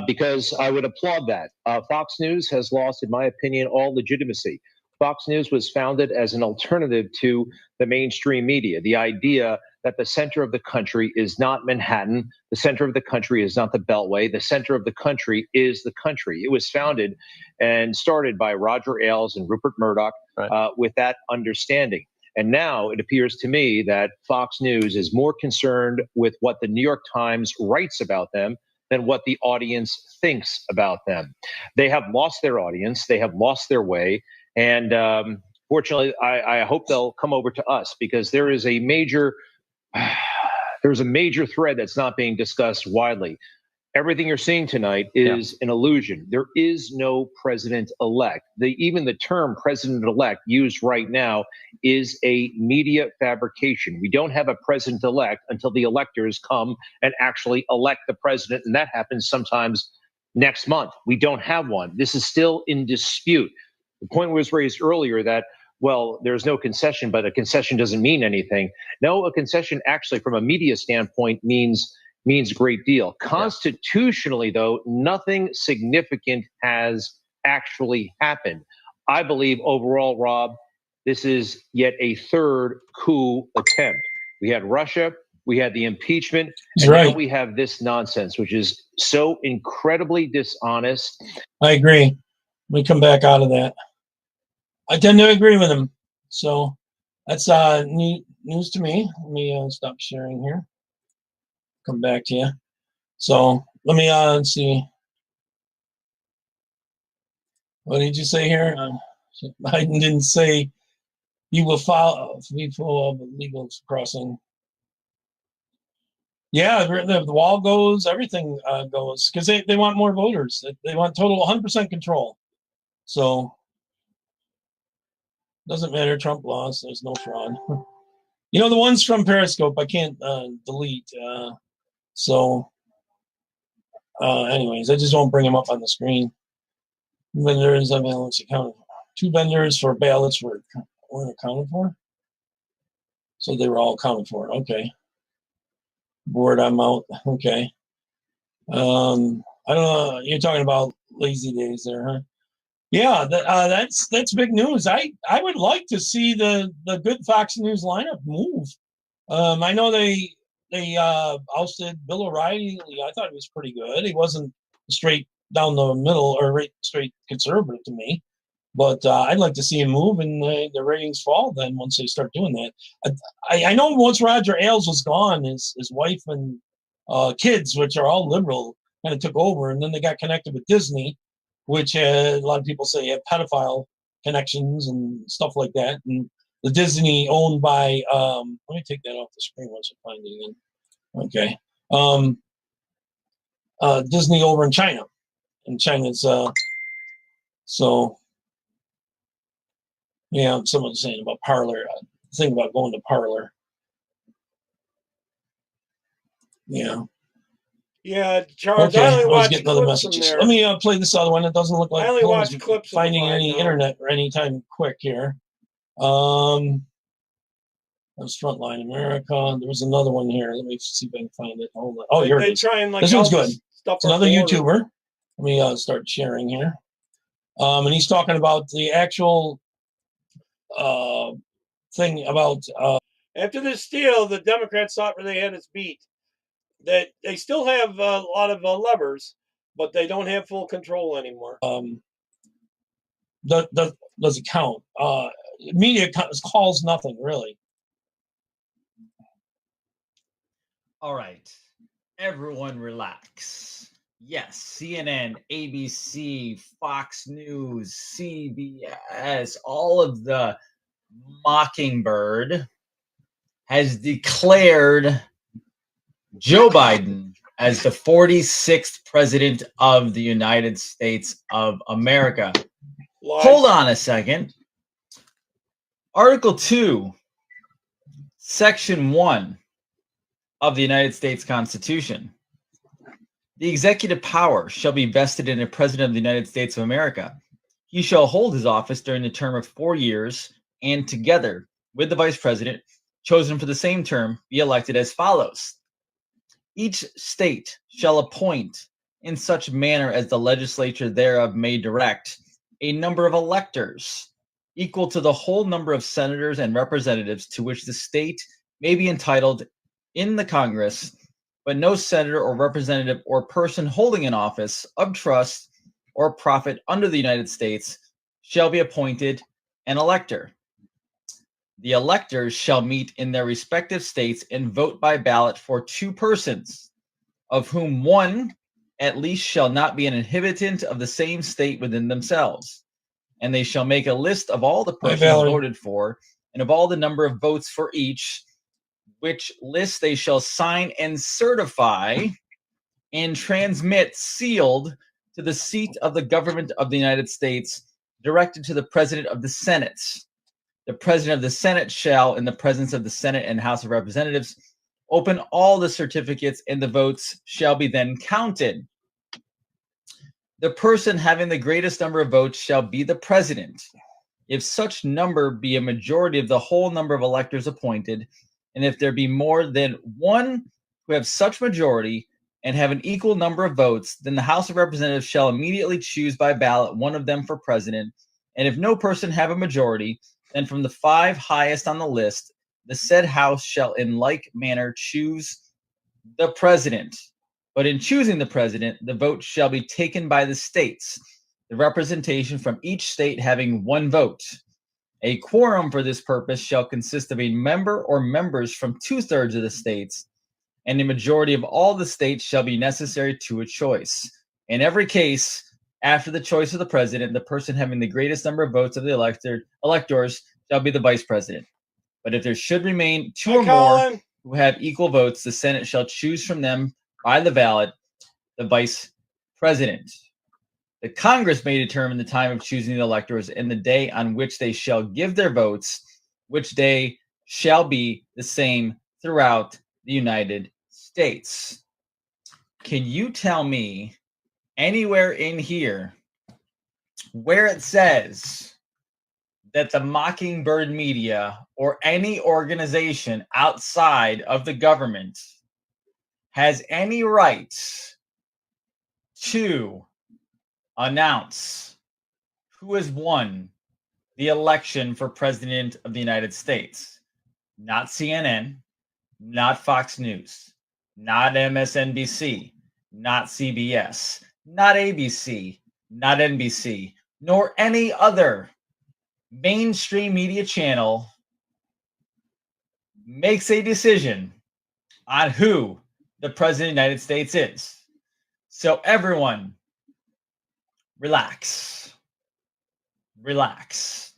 because I would applaud that. Fox News has lost, in my opinion, all legitimacy. Fox News was founded as an alternative to the mainstream media. The idea that the center of the country is not Manhattan, the center of the country is not the Beltway, the center of the country is the country. It was founded and started by Roger Ailes and Rupert Murdoch with that understanding. And now it appears to me that Fox News is more concerned with what the New York Times writes about them than what the audience thinks about them. They have lost their audience. They have lost their way. And fortunately, I hope they'll come over to us, because there is a major thread that's not being discussed widely. Everything you're seeing tonight is an illusion. There is no president-elect. Even the term president-elect used right now is a media fabrication. We don't have a president-elect until the electors come and actually elect the president, and that happens sometimes next month. We don't have one. This is still in dispute. The point was raised earlier that, well, there's no concession, but a concession doesn't mean anything. No, a concession actually, from a media standpoint, means a great deal. Constitutionally, though, nothing significant has actually happened. I believe overall, Rob, this is yet a third coup attempt. We had Russia, we had the impeachment, and now we have this nonsense, which is so incredibly dishonest. I agree. We come back out of that. I tend to agree with him. So that's news to me. Let me stop sharing here. Come back to you. So let me see. What did you say here? Biden didn't say he will follow legal crossing. Yeah, the wall goes, everything goes, because they want more voters. They want total 100% control. So Doesn't matter. Trump lost. There's no fraud. You know, the ones from Periscope I can't delete. Anyways, I just won't bring them up on the screen. Vendors, I mean, let's account. 2 vendors for ballots weren't accounted for. So they were all accounted for. Okay. Board, I'm out. Okay. I don't know. You're talking about lazy days there, huh? Yeah, that's big news. I would like to see the good Fox News lineup move. I know they ousted Bill O'Reilly. I thought he was pretty good. He wasn't straight down the middle or straight conservative to me, but I'd like to see him move and the ratings fall. Then once they start doing that, I know once Roger Ailes was gone, his wife and kids, which are all liberal, kind of took over, and then they got connected with Disney, which a lot of people say have pedophile connections and stuff like that. And the Disney owned by, let me take that off the screen once I find it again. Okay. Disney over in China. And China's, so, yeah, someone's saying about Parler, thing about going to Parler. Yeah. Yeah, Charles. Okay, I only I was watch getting other clips from messages. there. Let me play this other one. It doesn't look like I only Paloma's watch clips of finding them right any now. internet or anytime quick here. That's Frontline America. There was another one here. Let me see if I can find it. Hold on. Oh, here it is. Try and, like, This one's help good. us stuff It's our another border. YouTuber. Let me start sharing here. And he's talking about the actual thing about. After this deal, the Democrats thought they had us beat. That they still have a lot of levers, but they don't have full control anymore. Does it count? Media calls nothing really. All right, everyone relax. Yes, CNN, ABC, Fox News, CBS, all of the Mockingbird has declared Joe Biden as the 46th president of the United States of America. Lies. Hold on a second. Article 2, Section 1 of the United States Constitution. The executive power shall be vested in a president of the United States of America. He shall hold his office during the term of 4 years, and together with the vice president, chosen for the same term, be elected as follows. Each state shall appoint, in such manner as the legislature thereof may direct, a number of electors equal to the whole number of senators and representatives to which the state may be entitled in the Congress, but no senator or representative or person holding an office of trust or profit under the United States shall be appointed an elector. The electors shall meet in their respective states and vote by ballot for 2 persons, of whom one at least shall not be an inhabitant of the same state within themselves. And they shall make a list of all the persons voted for, and of all the number of votes for each, which list they shall sign and certify and transmit sealed to the seat of the government of the United States, directed to the President of the Senate. The President of the Senate shall, in the presence of the Senate and House of Representatives, open all the certificates, and the votes shall be then counted. The person having the greatest number of votes shall be the president. If such number be a majority of the whole number of electors appointed, and if there be more than one who have such majority and have an equal number of votes, then the House of Representatives shall immediately choose by ballot one of them for president. And if no person have a majority, then from the 5 highest on the list, the said House shall in like manner choose the president. But in choosing the president, the vote shall be taken by the states, the representation from each state having 1 vote. A quorum for this purpose shall consist of a member or members from 2/3 of the states, and a majority of all the states shall be necessary to a choice. In every case, after the choice of the president, the person having the greatest number of votes of the electors shall be the vice president. But if there should remain 2 or more who have equal votes, the Senate shall choose from them by the ballot the vice president. The Congress may determine the time of choosing the electors and the day on which they shall give their votes, which day shall be the same throughout the United States. Can you tell me anywhere in here where it says that the Mockingbird media or any organization outside of the government has any right to announce who has won the election for president of the United States? Not CNN, not Fox News, not MSNBC, not CBS, not ABC, not NBC, nor any other mainstream media channel makes a decision on who the president of the United States is. So everyone, relax. Relax.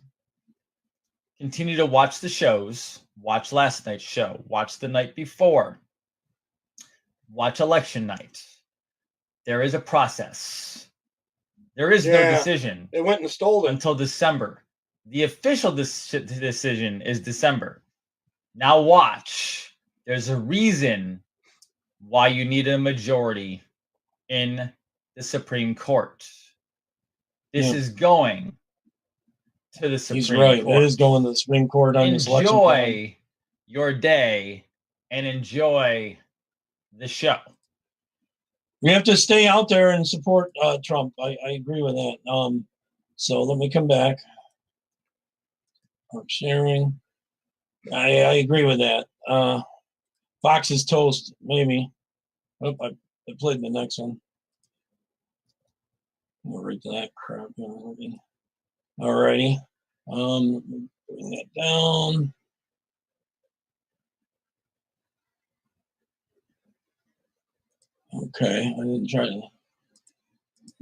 Continue to watch the shows. Watch last night's show. Watch the night before. Watch election night. There is a process. There is no decision. They went and stole it until December. The official decision is December. Now watch. There's a reason why you need a majority in the Supreme Court. This is going to the Supreme Court. He's right. It is going to the Supreme Court on this election. Enjoy your day and enjoy the show. We have to stay out there and support Trump. I agree with that. So let me come back. I'm sharing. I agree with that. Fox is toast, maybe. Oh, I played the next one. We'll read that crap. Alrighty. Bring that down. Okay, I didn't try to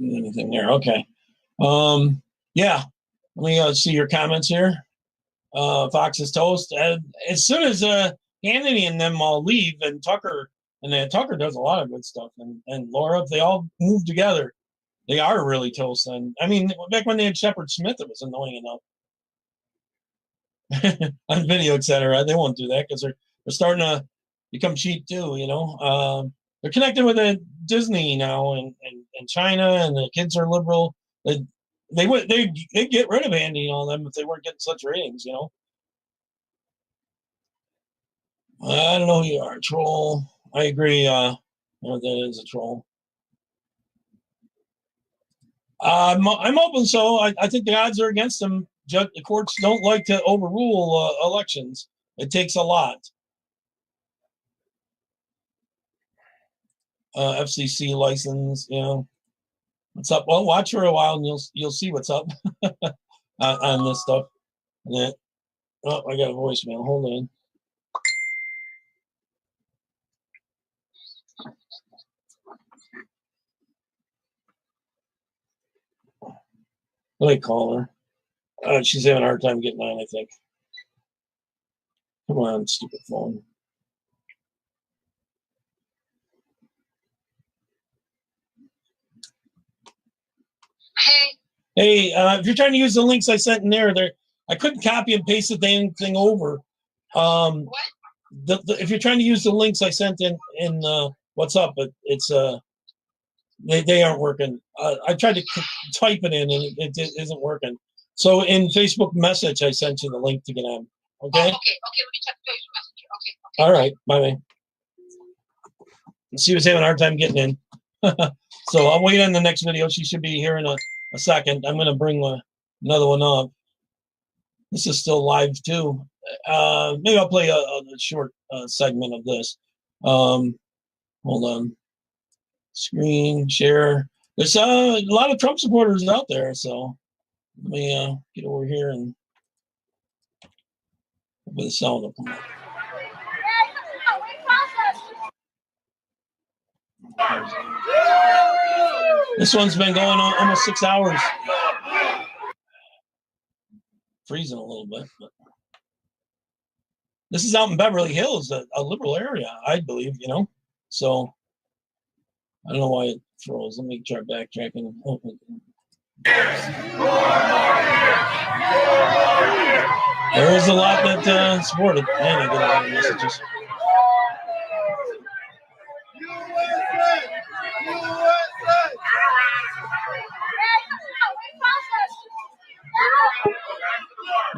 do anything there. Okay. Yeah. Let me see your comments here. Fox is toast. As soon as Hannity and them all leave, and Tucker, and then Tucker does a lot of good stuff, and Laura, if they all move together, they are really toast. And I mean, back when they had Shepard Smith, it was annoying enough on video, etc. They won't do that because they're starting to become cheap too. You know, they're connected with Disney now and China, and the kids are liberal. They'd get rid of Andy and all them if they weren't getting such ratings. You know. I don't know who you are, troll. I agree. That is a troll. I'm open, so I think the odds are against them. The courts don't like to overrule elections. It takes a lot. FCC license, you know. What's up? Well, watch for a while, and you'll see what's up on this stuff. Yeah. Oh, I got a voicemail. Hold on. Let me call her. She's having a hard time getting on, I think. Come on, stupid phone. Hey, if you're trying to use the links I sent in there, I couldn't copy and paste the dang thing over. If you're trying to use the links I sent in what's up, but it's they aren't working. I tried to type it in and it isn't working. So in Facebook message, I sent you the link to get on. Okay. Okay. Let me check Facebook Messenger. Okay. All right. Bye. She was having a hard time getting in. So I'll wait on the next video. She should be here in a second. I'm going to bring another one up. This is still live too. Maybe I'll play a short segment of this. Hold on. Screen share. There's a lot of Trump supporters out there, so let me get over here and put the sound up. This one's been going on almost 6 hours. Freezing a little bit, but this is out in Beverly Hills, a liberal area, I believe, you know. So I don't know why it froze. Let me try backtracking. There is a lot that supported. Man, I get a lot of messages.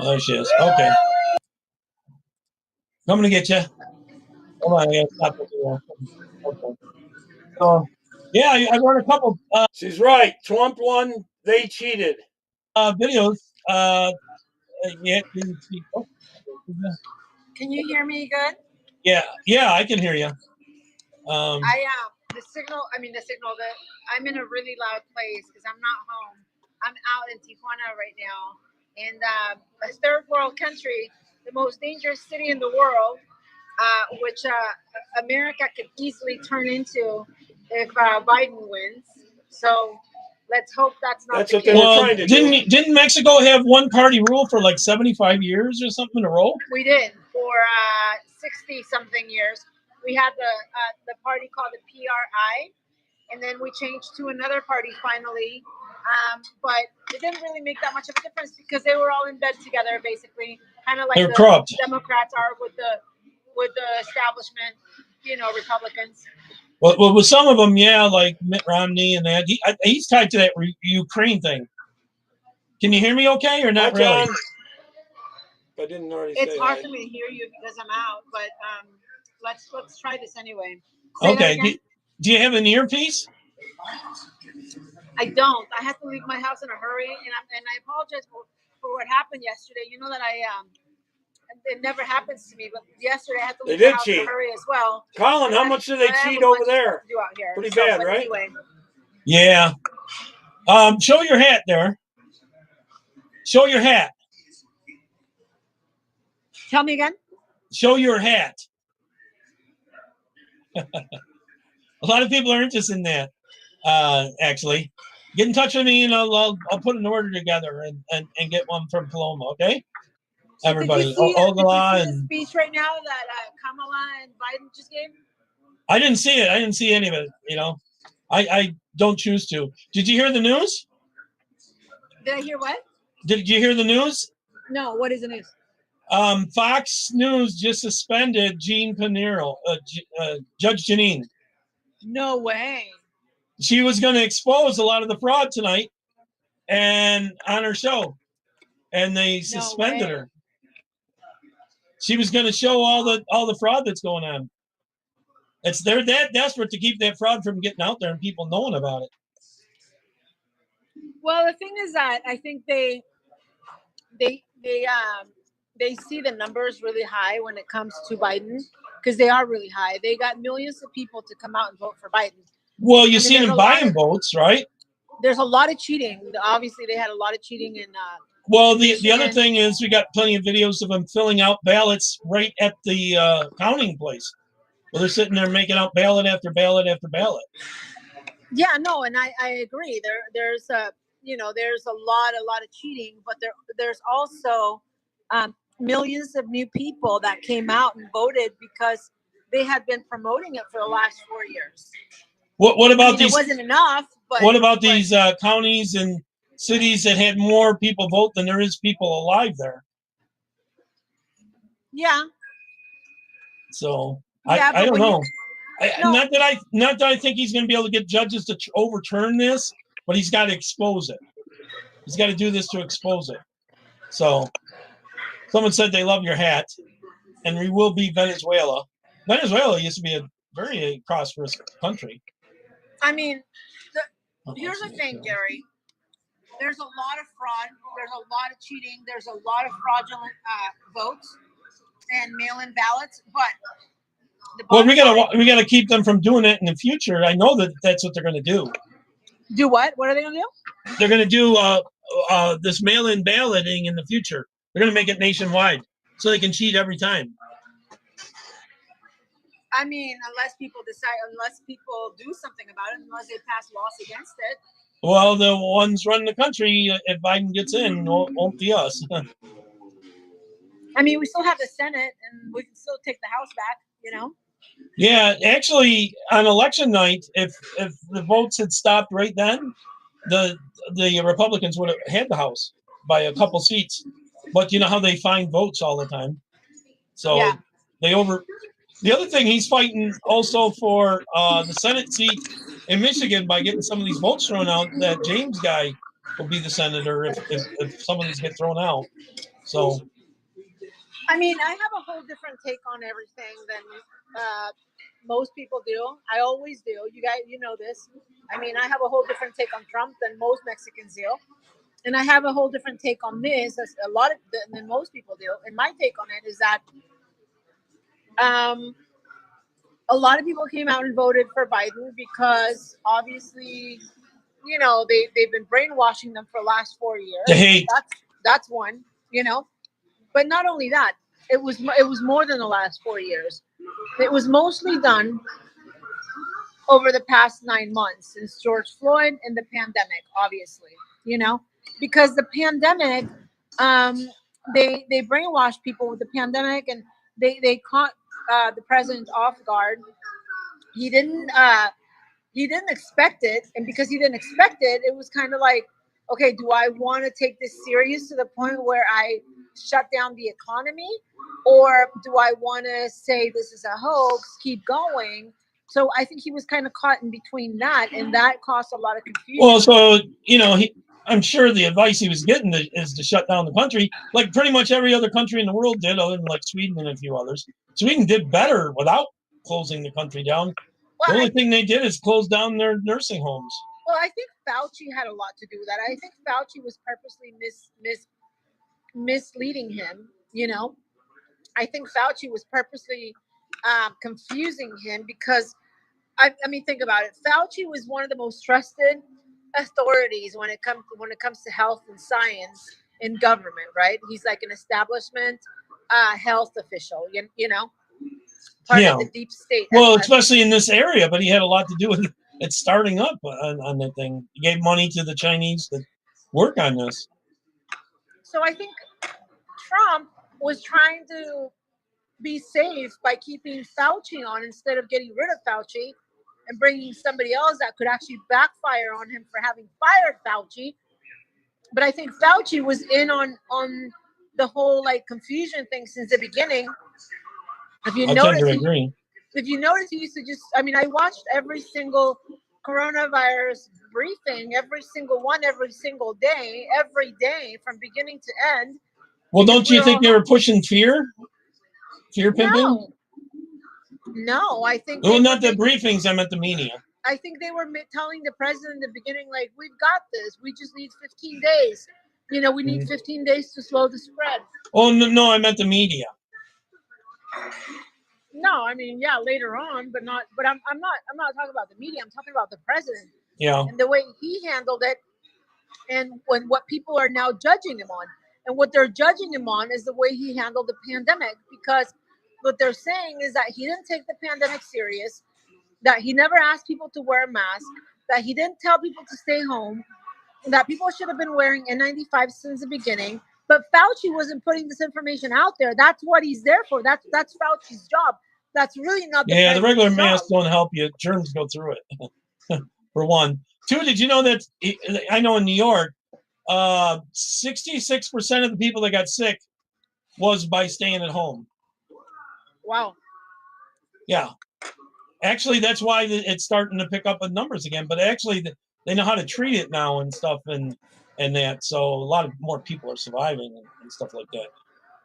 Oh, she is. Okay. Coming to get you. Hold on, I gotta stop this here. Okay. So, yeah, I run a couple She's right. Trump won. They cheated. videos. Yeah. Oh, Can you hear me good? yeah, I can hear you. The signal. That I'm in a really loud place because I'm not home. I'm out in Tijuana right now, and a third world country, the most dangerous city in the world, which America could easily turn into if Biden wins. So let's hope that's not That's the what they case. were Well, trying to do. didn't Mexico have one party rule for like 75 years or something in a row? We did for 60 something years. We had the party called the PRI, and then we changed to another party finally. But it didn't really make that much of a difference because they were all in bed together, basically, kind of like They're the corrupt. Democrats are with the establishment, Republicans. Well, with some of them, yeah, like Mitt Romney and that. He's tied to that Ukraine thing. Can you hear me okay or not Hi, really? John. I didn't already It's say hard hi. for me to hear you because I'm out, but let's try this anyway. Say that Okay. again. Do you have an earpiece? I don't. I had to leave my house in a hurry, and I apologize for what happened yesterday. You know that it never happens to me, but yesterday I had to They leave my did house in a cheat. hurry as well. Colin, how I- much do they I have cheat a over bunch of stuff there? to do out here. Pretty bad, but right? Anyway, Yeah. Show your hat there. Show your hat. tell me again. Show your hat. A lot of people are interested in that. Actually, get in touch with me and I'll put an order together and get one from Paloma. Okay. Everybody, Did you see Ogala the and speech right now that Kamala and Biden just gave? I didn't see it. I didn't see any of it. I don't choose to. Did you hear the news? Did I hear what? Did you hear the news? No. What is the news? Fox News just suspended Jean Pinero, Judge Janine. No way. She was going to expose a lot of the fraud tonight, and on her show, and they suspended her. She was going to show all the fraud that's going on. They're that desperate to keep that fraud from getting out there and people knowing about it. Well, the thing is that I think they see the numbers really high when it comes to Biden because they are really high. They got millions of people to come out and vote for Biden. Well, you seen them buying votes, right? There's a lot of cheating. Obviously, they had a lot of cheating in. Well, the other thing is we got plenty of videos of them filling out ballots right at the counting place. Well, they're sitting there making out ballot after ballot after ballot. Yeah, no, and I agree. There's a lot of cheating, but there's also millions of new people that came out and voted because they had been promoting it for the last 4 years. What about these? It wasn't enough. But what about these counties and cities that had more people vote than there is people alive there? Yeah. So Yeah, I don't know. No. Not that I think he's going to be able to get judges to overturn this, but he's got to expose it. He's got to do this to expose it. So someone said they love your hat, and we will be Venezuela. Venezuela used to be a very prosperous country. I mean, here's the thing, Gary. There's a lot of fraud. There's a lot of cheating. There's a lot of fraudulent votes and mail-in ballots. But well, we gotta keep them from doing it in the future. I know that's what they're going to do. Do what? What are they going to do? They're going to do this mail-in balloting in the future. They're going to make it nationwide so they can cheat every time. I mean, unless people do something about it, unless they pass laws against it. Well, the ones running the country, if Biden gets in, won't be us. I mean, we still have the Senate, and we can still take the House back, Yeah, actually, on election night, if the votes had stopped right then, the Republicans would have had the House by a couple seats. But you know how they find votes all the time. So Yeah. the other thing, he's fighting also for the Senate seat in Michigan by getting some of these votes thrown out. That James guy will be the senator if some of these get thrown out. So I mean, I have a whole different take on everything than most people do. I always do. You guys, you know this. I mean, I have a whole different take on Trump than most Mexicans do, and I have a whole different take on this as a lot of than most people do. And my take on it is that a lot of people came out and voted for Biden because obviously, you know, they've been brainwashing them for the last 4 years. to hate. That's one, you know. But not only that, it was more than the last 4 years. It was mostly done over the past 9 months since George Floyd and the pandemic, obviously, you know, because the pandemic, they brainwashed people with the pandemic, and they caught the president off guard. He didn't expect it, and because he didn't expect it, it was kind of like, okay, do I want to take this serious to the point where I shut down the economy, or do I want to say this is a hoax, keep going? So I think he was kind of caught in between that, and that caused a lot of confusion. Well, so you know, I'm sure the advice he was getting is to shut down the country, like pretty much every other country in the world did, other than like Sweden and a few others. Sweden did better without closing the country down. The only thing they did is close down their nursing homes. Well, I think Fauci had a lot to do with that. I think Fauci was purposely misleading him. You know, I think Fauci was purposely confusing him because, I mean, think about it. Fauci was one of the most trusted authorities when it comes to health and science in government, right? He's like an establishment health official. You know. Part of the deep state. Well, especially in this area, but he had a lot to do with it starting up on that thing. He gave money to the Chinese to work on this. So I think Trump was trying to be safe by keeping Fauci on instead of getting rid of Fauci and bringing somebody else that could actually backfire on him for having fired Fauci. But I think Fauci was in on the whole like confusion thing since the beginning. If you notice, he used to just, I mean, I watched every single coronavirus briefing, every single one, every single day, every day from beginning to end. Well, don't you think they were pushing fear pimping? No, I think. Well, not the briefings, I meant the media. I think they were telling the president in the beginning, like, we've got this. We just need 15 days. You know, we need 15 days to slow the spread. Oh, no, I meant the media. No, I mean, yeah, later on, but not. But I'm not talking about the media. I'm talking about the president. Yeah. And the way he handled it, and what people are now judging him on, and what they're judging him on is the way he handled the pandemic. Because what they're saying is that he didn't take the pandemic serious, that he never asked people to wear a mask, that he didn't tell people to stay home, that people should have been wearing N95 since the beginning. But Fauci wasn't putting this information out there. That's what he's there for. That's Fauci's job. That's really not the the regular masks don't help you. Germs go through it, for one. Two, did you know that, I know in New York, 66% of the people that got sick was by staying at home. Wow. Yeah. Actually, that's why it's starting to pick up in numbers again. But actually, they know how to treat it now and stuff and that. So a lot of more people are surviving and stuff like that.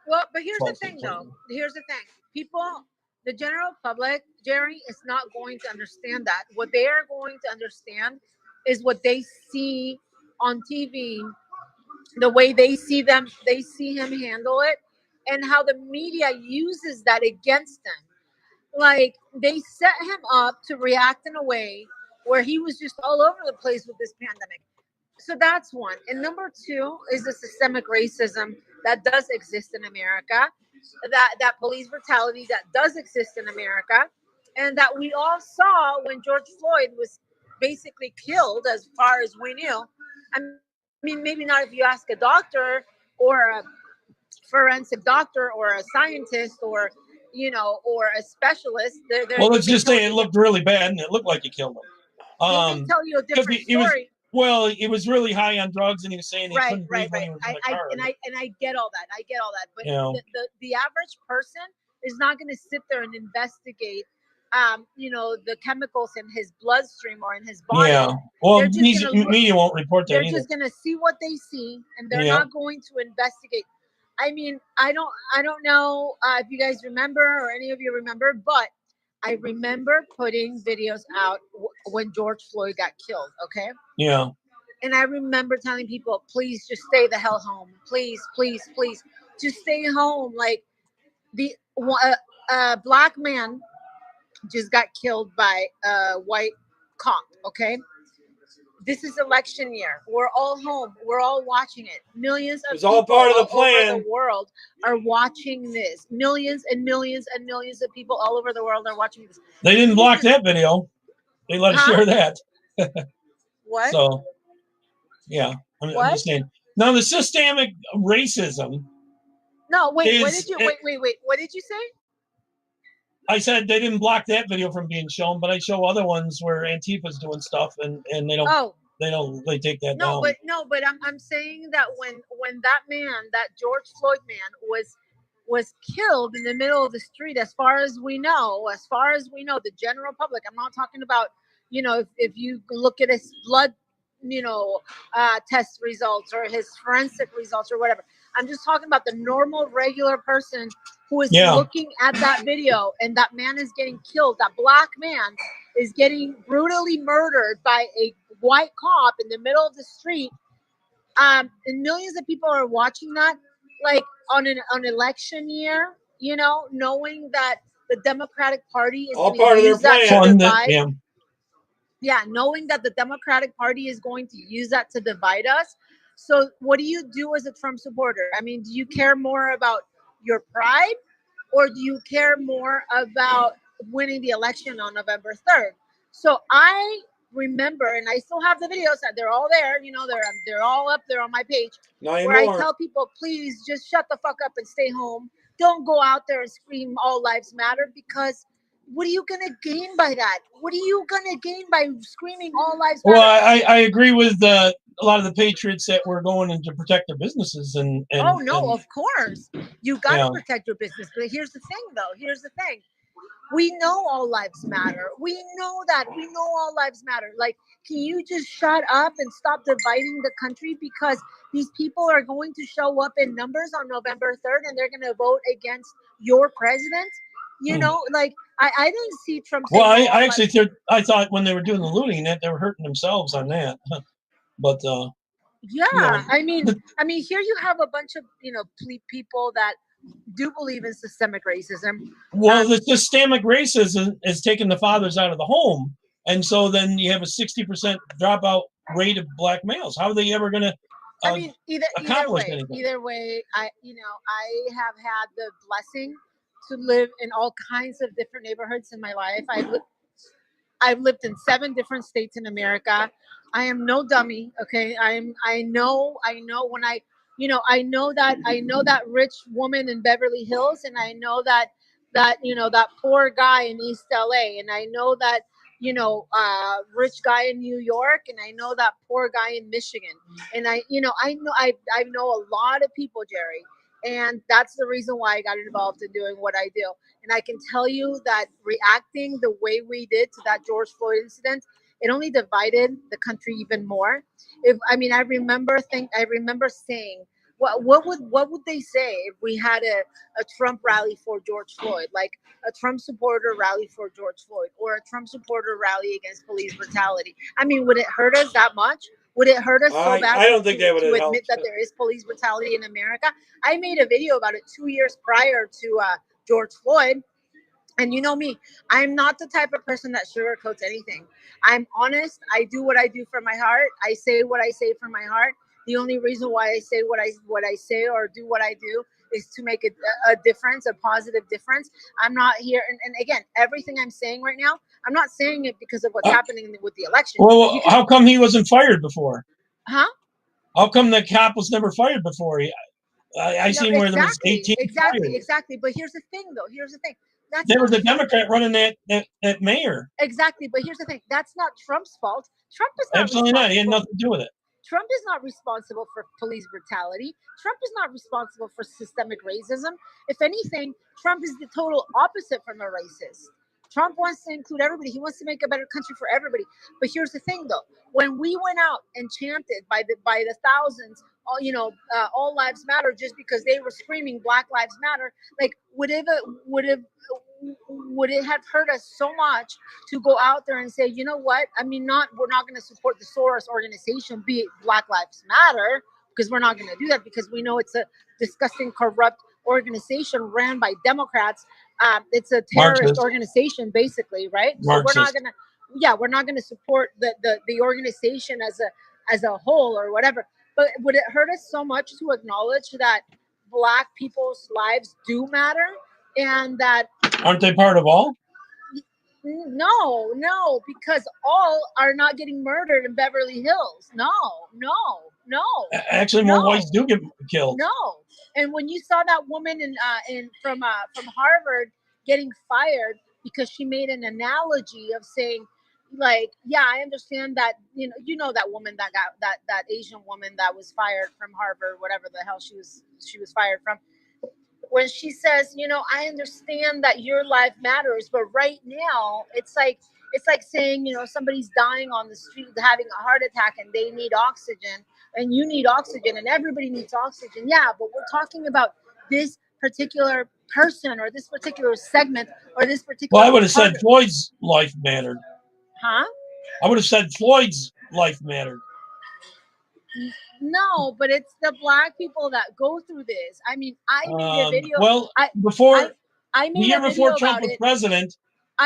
Well, but here's the thing, though. Here's the thing. People, the general public, Jerry, is not going to understand that. What they are going to understand is what they see on TV, the way they see him handle it, and how the media uses that against him. Like, they set him up to react in a way where he was just all over the place with this pandemic. So that's one. And number two is the systemic racism that does exist in America, that police brutality that does exist in America, and that we all saw when George Floyd was basically killed, as far as we knew. I mean, maybe not if you ask a doctor or a forensic doctor or a scientist or a specialist. Well, let's just say it looked really bad and it looked like you killed him. They can tell you a different story. Well, he was really high on drugs, and he was saying he Right, couldn't breathe right, when right. he was in the I car. and I get all that. I get all that. But You know. the average person is not going to sit there and investigate, you know, the chemicals in his bloodstream or in his body. Yeah. Well, They're just gonna look- media won't report that They're either. just going to see what they see, and they're Yeah. not going to investigate. I mean, I don't know if you guys remember or any of you remember, but I remember putting videos out when George Floyd got killed. Okay. Yeah. And I remember telling people, please just stay the hell home. Please, please, please, just stay home. Like the black man just got killed by a white cop. Okay. This is election year. We're all home. We're all watching it. Millions of It's all people part of the all over plan. the world are watching this. Millions and millions and millions of people all over the world are watching this. They didn't block that video. They let us Huh? share that. What? So, yeah, I'm What? just saying. Now, the systemic racism. No, wait. What is- did you wait? What did you say? I said they didn't block that video from being shown, but I show other ones where Antifa's doing stuff, and they don't. Oh. They take that No, down. but I'm saying that when that man, that George Floyd man, was killed in the middle of the street, as far as we know, the general public. I'm not talking about, you know, if you look at his blood, you know, test results or his forensic results or whatever. I'm just talking about the normal, regular person who is looking at that video, and that man is getting killed. That black man is getting brutally murdered by a white cop in the middle of the street. And millions of people are watching that, like on election year, you know, knowing that the Democratic Party is All going part to of their use that plan. to Fun divide. that, Yeah, knowing that the Democratic Party is going to use that to divide us. So what do you do as a Trump supporter? I mean, do you care more about your pride, or do you care more about winning the election on November 3rd? So I remember, and I still have the videos, that they're all there, you know, they're all up there on my page, Not where I anymore. tell people, please just shut the fuck up and stay home. Don't go out there and scream all lives matter, because what are you going to gain by that? What are you going to gain by screaming all lives matter? Well, I agree with a lot of the patriots that were going in to protect their businesses and Oh no, and, of course. You got to protect your business. But here's the thing though. Here's the thing. We know all lives matter. We know that. We know all lives matter. Like, can you just shut up and stop dividing the country? Because these people are going to show up in numbers on November 3rd, and they're going to vote against your president. You know, like I didn't see Trump. Well, I actually I thought when they were doing the looting that they were hurting themselves on that, but yeah, you know. I mean, here you have a bunch of, you know, people that do believe in systemic racism. Well, the systemic racism is taking the fathers out of the home, and so then you have a 60% dropout rate of black males. How are they ever going to? I mean, either anything? way, I have had the blessing to live in all kinds of different neighborhoods in my life. I've lived in 7 different states in America. I am no dummy. Okay. I know when I know that rich woman in Beverly Hills, and I know that that poor guy in East LA, and I know that, rich guy in New York, and I know that poor guy in Michigan. And I know a lot of people, Jerry. And that's the reason why I got involved in doing what I do. And I can tell you that reacting the way we did to that George Floyd incident, it only divided the country even more. I remember saying, what would they say if we had a Trump rally for George Floyd, like a Trump supporter rally for George Floyd, or a Trump supporter rally against police brutality? I mean, would it hurt us that much? Would it hurt us so bad I don't think they would to have admit helped. that there is police brutality in America? I made a video about it 2 years prior to George Floyd. And you know me, I'm not the type of person that sugarcoats anything. I'm honest. I do what I do from my heart. I say what I say from my heart. The only reason why I say what I say or do what I do is to make a difference, a positive difference. I'm not here. And again, everything I'm saying right now, I'm not saying it because of what's happening with the election. Well, how come he wasn't fired before? Huh? How come the cop was never fired before? I seen where there was 18 fired. Exactly. But here's the thing, though. There was a Democrat running that mayor. Exactly. But here's the thing. That's not Trump's fault. Trump is not Absolutely not. He had responsible. nothing to do with it. Trump is not responsible for police brutality. Trump is not responsible for systemic racism. If anything, Trump is the total opposite from a racist. Trump wants to include everybody. He wants to make a better country for everybody. But here's the thing, though: when we went out and chanted by the thousands, all lives matter, just because they were screaming Black Lives Matter, like would it have hurt us so much to go out there and say, you know what? I mean, we're not going to support the Soros organization, be it Black Lives Matter, because we're not going to do that, because we know it's a disgusting, corrupt organization ran by Democrats. It's a terrorist Marxist. organization, basically, right? Marxist. So we're not gonna support the organization as a whole or whatever. But would it hurt us so much to acknowledge that Black people's lives do matter, and that Aren't they part of all? no, because all are not getting murdered in Beverly Hills. No. Actually, more No. whites do get killed. No. And when you saw that woman from Harvard getting fired because she made an analogy of saying, like, yeah, I understand that, you know that woman that got that Asian woman that was fired from Harvard, whatever the hell she was fired from. When she says, I understand that your life matters, but right now it's like saying, somebody's dying on the street, having a heart attack, and they need oxygen, and you need oxygen, and everybody needs oxygen. Yeah, but we're talking about this particular person, or this particular segment, or this particular. Well, I would have said Floyd's life mattered. Huh? I would have said Floyd's life mattered. No, but it's the Black people that go through this. I mean, I made a video. Well, I the made year a video before Trump about was it. president,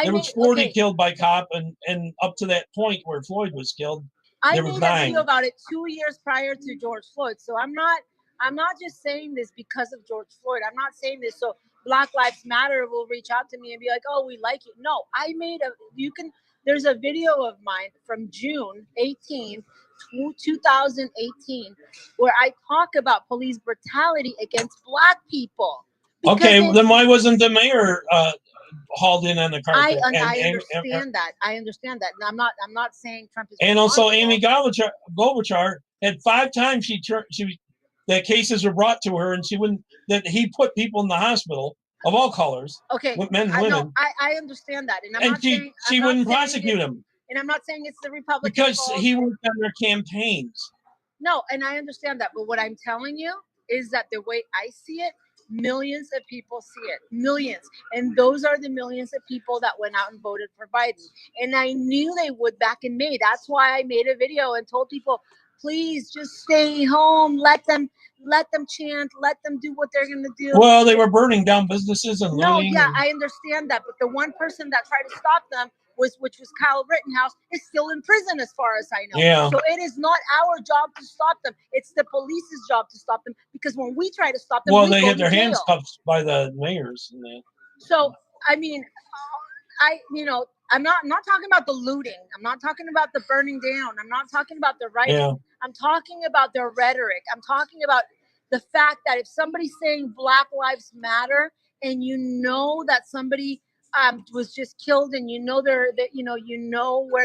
there was 40 killed by cop, and up to that point where Floyd was killed, I there was made a 9. video about it 2 years prior to George Floyd. So I'm not just saying this because of George Floyd. I'm not saying this so Black Lives Matter will reach out to me and be like, oh, we like you. No, there's a video of mine from June 18th, 2018, where I talk about police brutality against Black people. Okay, then why wasn't the mayor hauled in on the carpet? I understand that. I understand that. And I'm not saying Trump is. And also, Amy Klobuchar had 5 times that cases were brought to her, and that he put people in the hospital of all colors. Okay, men and women. I understand that, and she wouldn't prosecute him. And I'm not saying it's the Republican because fault. he worked on their campaigns. No, and I understand that, but what I'm telling you is that the way I see it, millions of people see it, millions, and those are the millions of people that went out and voted for Biden. And I knew they would back in May. That's why I made a video and told people, please just stay home. Let them chant. Let them do what they're going to do. Well, they were burning down businesses and looting. No, yeah, I understand that, but the one person that tried to stop them, which was Kyle Rittenhouse, is still in prison as far as I know. Yeah. So it is not our job to stop them. It's the police's job to stop them, because when we try to stop them, they had their hands cuffed by the mayors. So I mean, I'm not talking about the looting. I'm not talking about the burning down. I'm not talking about the rioting. Yeah. I'm talking about their rhetoric. I'm talking about the fact that if somebody's saying Black Lives Matter, and you know that somebody was just killed, and you know where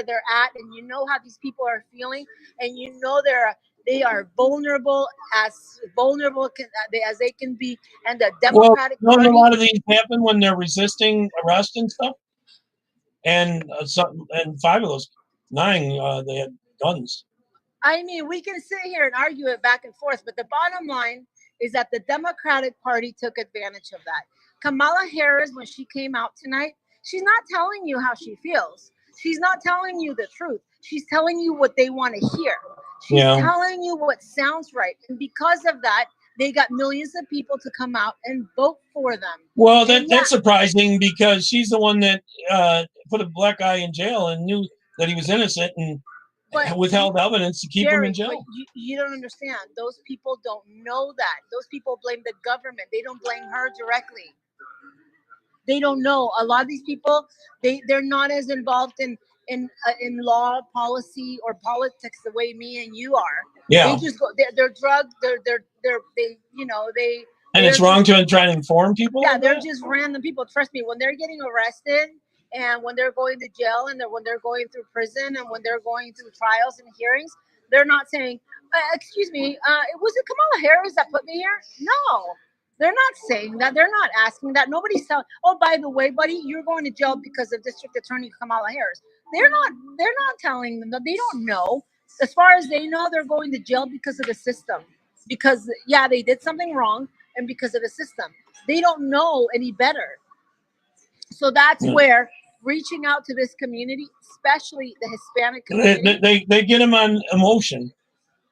they're at, and you know how these people are feeling, and you know they are vulnerable as they can be, and the Democratic Party. A lot of these happen when they're resisting arrest and stuff, and 5 of those 9 they had guns. I mean, we can sit here and argue it back and forth, but the bottom line is that the Democratic Party took advantage of that. Kamala Harris, when she came out tonight, she's not telling you how she feels. She's not telling you the truth. She's telling you what they want to hear. She's telling you what sounds right. And because of that, they got millions of people to come out and vote for them. Well, that's surprising, because she's the one that put a Black guy in jail and knew that he was innocent and withheld evidence to keep him in jail. But you don't understand. Those people don't know that. Those people blame the government. They don't blame her directly. They don't know. A lot of these people, they're not as involved in law, policy, or politics the way me and you are. Yeah. They just go. They're drugged. And it's wrong to try to inform people. Yeah, they're just random people. Trust me, when they're getting arrested And when they're going to jail and when they're going through prison and when they're going through trials and hearings, they're not saying, excuse me, was it Kamala Harris that put me here? No, they're not saying that. They're not asking that. Nobody's telling, oh, by the way, buddy, you're going to jail because of District Attorney Kamala Harris. They're not telling them that. They don't know. As far as they know, they're going to jail because of the system. Because, yeah, they did something wrong and because of the system. They don't know any better. So that's where reaching out to this community, especially the Hispanic community. They get them on emotion.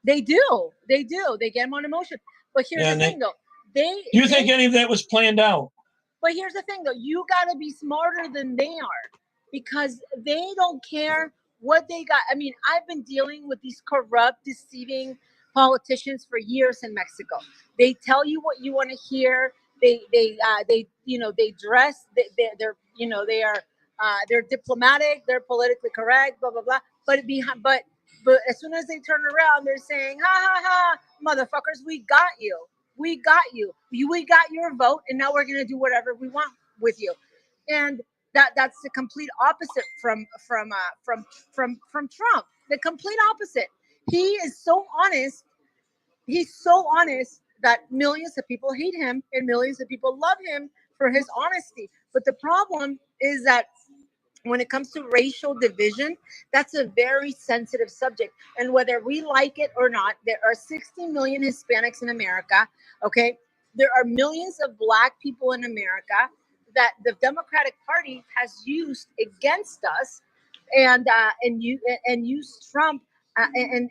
They do. They get them on emotion. But here's the thing, though. You think any of that was planned out? But here's the thing, though. You got to be smarter than they are because they don't care what they got. I mean, I've been dealing with these corrupt, deceiving politicians for years in Mexico. They tell you what you want to hear. They dress. They're diplomatic. They're politically correct. Blah blah blah. But as soon as they turn around, they're saying, "Ha ha ha, motherfuckers, we got you. We got you. We got your vote, and now we're gonna do whatever we want with you." And that's the complete opposite from Trump. The complete opposite. He is so honest. He's so honest that millions of people hate him and millions of people love him for his honesty. But the problem is that when it comes to racial division, that's a very sensitive subject. And whether we like it or not, there are 60 million Hispanics in America. Okay. There are millions of Black people in America that the Democratic Party has used against us and used Trump and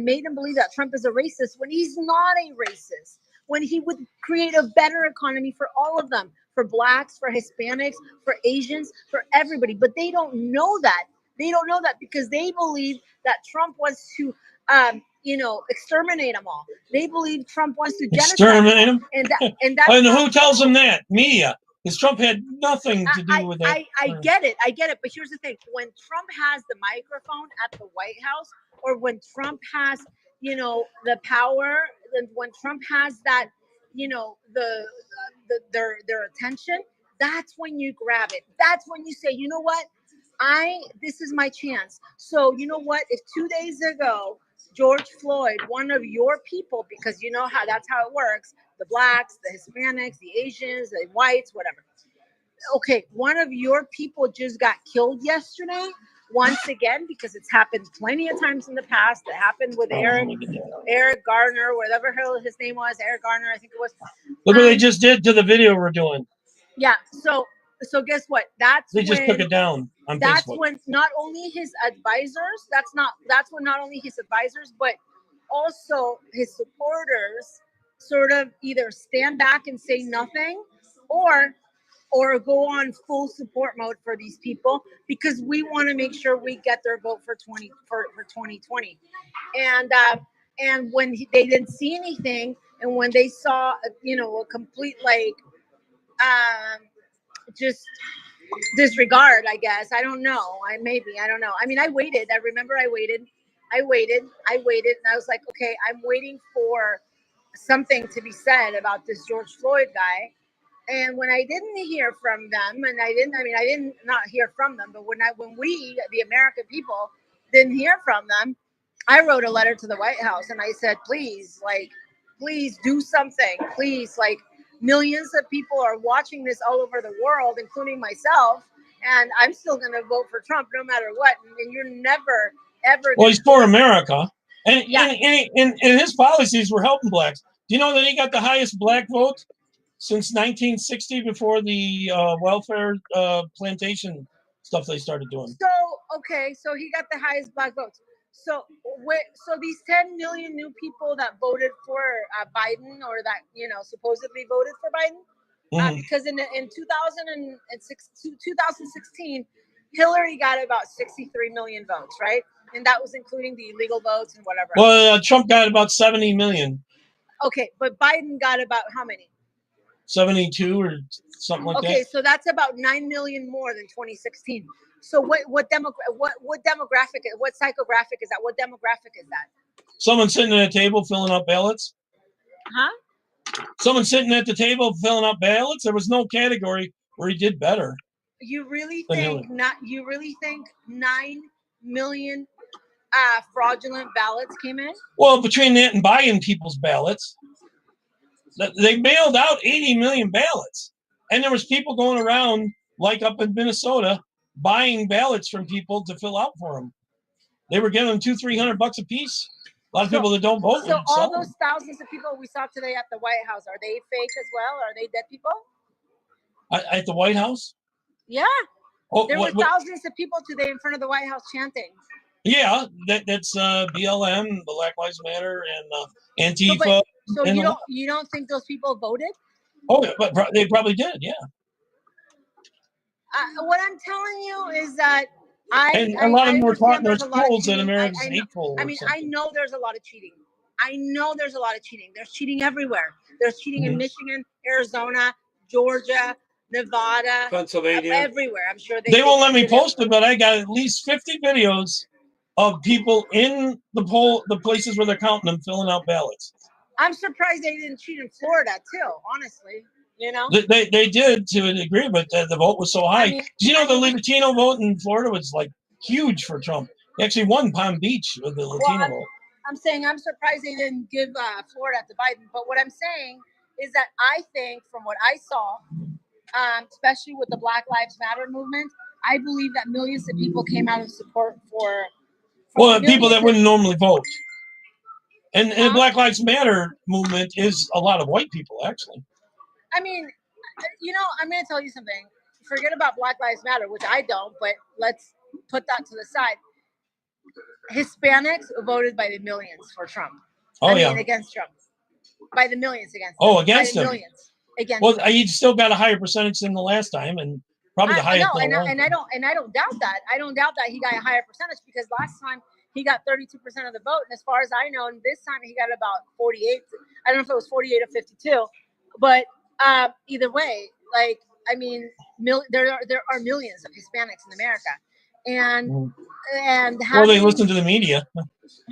made him believe that Trump is a racist when he's not a racist, when he would create a better economy for all of them, for Blacks, for Hispanics, for Asians, for everybody. But they don't know that. They don't know that because they believe that Trump wants to, exterminate them all. They believe Trump wants to exterminate them. And who tells them that? Media. Because Trump had nothing to do with that. I get it. But here's the thing. When Trump has the microphone at the White House, or when Trump has, the power, and when Trump has that, their attention, that's when you grab it. That's when you say, you know what? This is my chance. So you know what? If 2 days ago, George Floyd, one of your people, because you know that's how it works, the Blacks, the Hispanics, the Asians, the whites, whatever. Okay, one of your people just got killed yesterday, once again, because it's happened plenty of times in the past. It happened with Eric Garner, whatever his name was, Eric Garner, I think it was. Look what they just did to the video we're doing. Yeah, so guess what? They just took it down on that's Facebook. When not only his advisors, that's when not only his advisors, but also his supporters sort of either stand back and say nothing or go on full support mode for these people because we want to make sure we get their vote for 2020. And when they didn't see anything, and when they saw a complete just disregard, I guess. I don't know. I don't know. I mean, I waited. I remember I waited, and I was like, okay, I'm waiting for something to be said about this George Floyd guy. And when I didn't hear from them, and I didn't not hear from them, but when we, the American people, didn't hear from them, I wrote a letter to the White House and I said, please do something. Please, millions of people are watching this all over the world, including myself, and I'm still going to vote for Trump no matter what. And you're never, ever. Well, he's for America. And his policies were helping Blacks. Do you know that he got the highest Black vote since 1960 before the welfare plantation stuff they started doing? So he got the highest Black votes. So these 10 million new people that voted for Biden, or that supposedly voted for Biden, because in 2016, Hillary got about 63 million votes, right? And that was including the illegal votes and whatever. Well, Trump got about 70 million. Okay, but Biden got about how many? 72 or something like that. Okay, so that's about 9 million more than 2016. So what demographic, what psychographic is that? What demographic is that? Someone sitting at a table filling out ballots. Huh? Someone sitting at the table filling out ballots. There was no category where he did better. You really The think million. not? You really think 9 million fraudulent ballots came in? Well, between that and buying people's ballots, they mailed out 80 million ballots, and there was people going around like up in Minnesota buying ballots from people to fill out for them. They were giving them $200-300 a piece. A lot of people that don't vote So would all sell those them. thousands of people we saw today at the White House, are they fake as well? Are they dead people? At the White House. Yeah, Oh, there were thousands of people today in front of the White House chanting. yeah, that's BLM, Black Lives Matter, and Antifa. So and you don't think those people voted? Oh, but they probably did, yeah. What I'm telling you is that And a lot of them were taught in their there's a lot of schools that cheating. America's I know, hateful. I or mean, I something. know there's a lot of cheating. I know there's a lot of cheating. There's cheating everywhere. There's cheating in Michigan, Arizona, Georgia, Nevada, Pennsylvania, everywhere. I'm sure they won't let me post it, but I got at least 50 videos of people in the places where they're counting them filling out ballots. I'm surprised they didn't cheat in Florida too. Honestly, you know. They did to a degree, but the vote was so high. I mean, Did you know the Latino vote in Florida was like huge for Trump? He actually won Palm Beach with the Latino vote. I'm saying I'm surprised they didn't give Florida to Biden. But what I'm saying is that I think from what I saw, especially with the Black Lives Matter movement, I believe that millions of people came out of support for Well, people that wouldn't normally vote. And the Black Lives Matter movement is a lot of white people, actually. I mean, you know, I'm going to tell you something. Forget about Black Lives Matter, which I don't, but let's put that to the side. Hispanics voted by the millions for Trump. Oh, yeah. Against Trump. By the millions against him. Oh, against him. Millions against well, him. he still got a higher percentage than the last time, and probably the highest. I don't doubt that. I don't doubt that he got a higher percentage because last time he got 32% of the vote, and as far as I know, and this time he got about 48. I don't know if it was 48 or 52, but either way, like I mean, there are millions of Hispanics in America, and well, they listen to the media.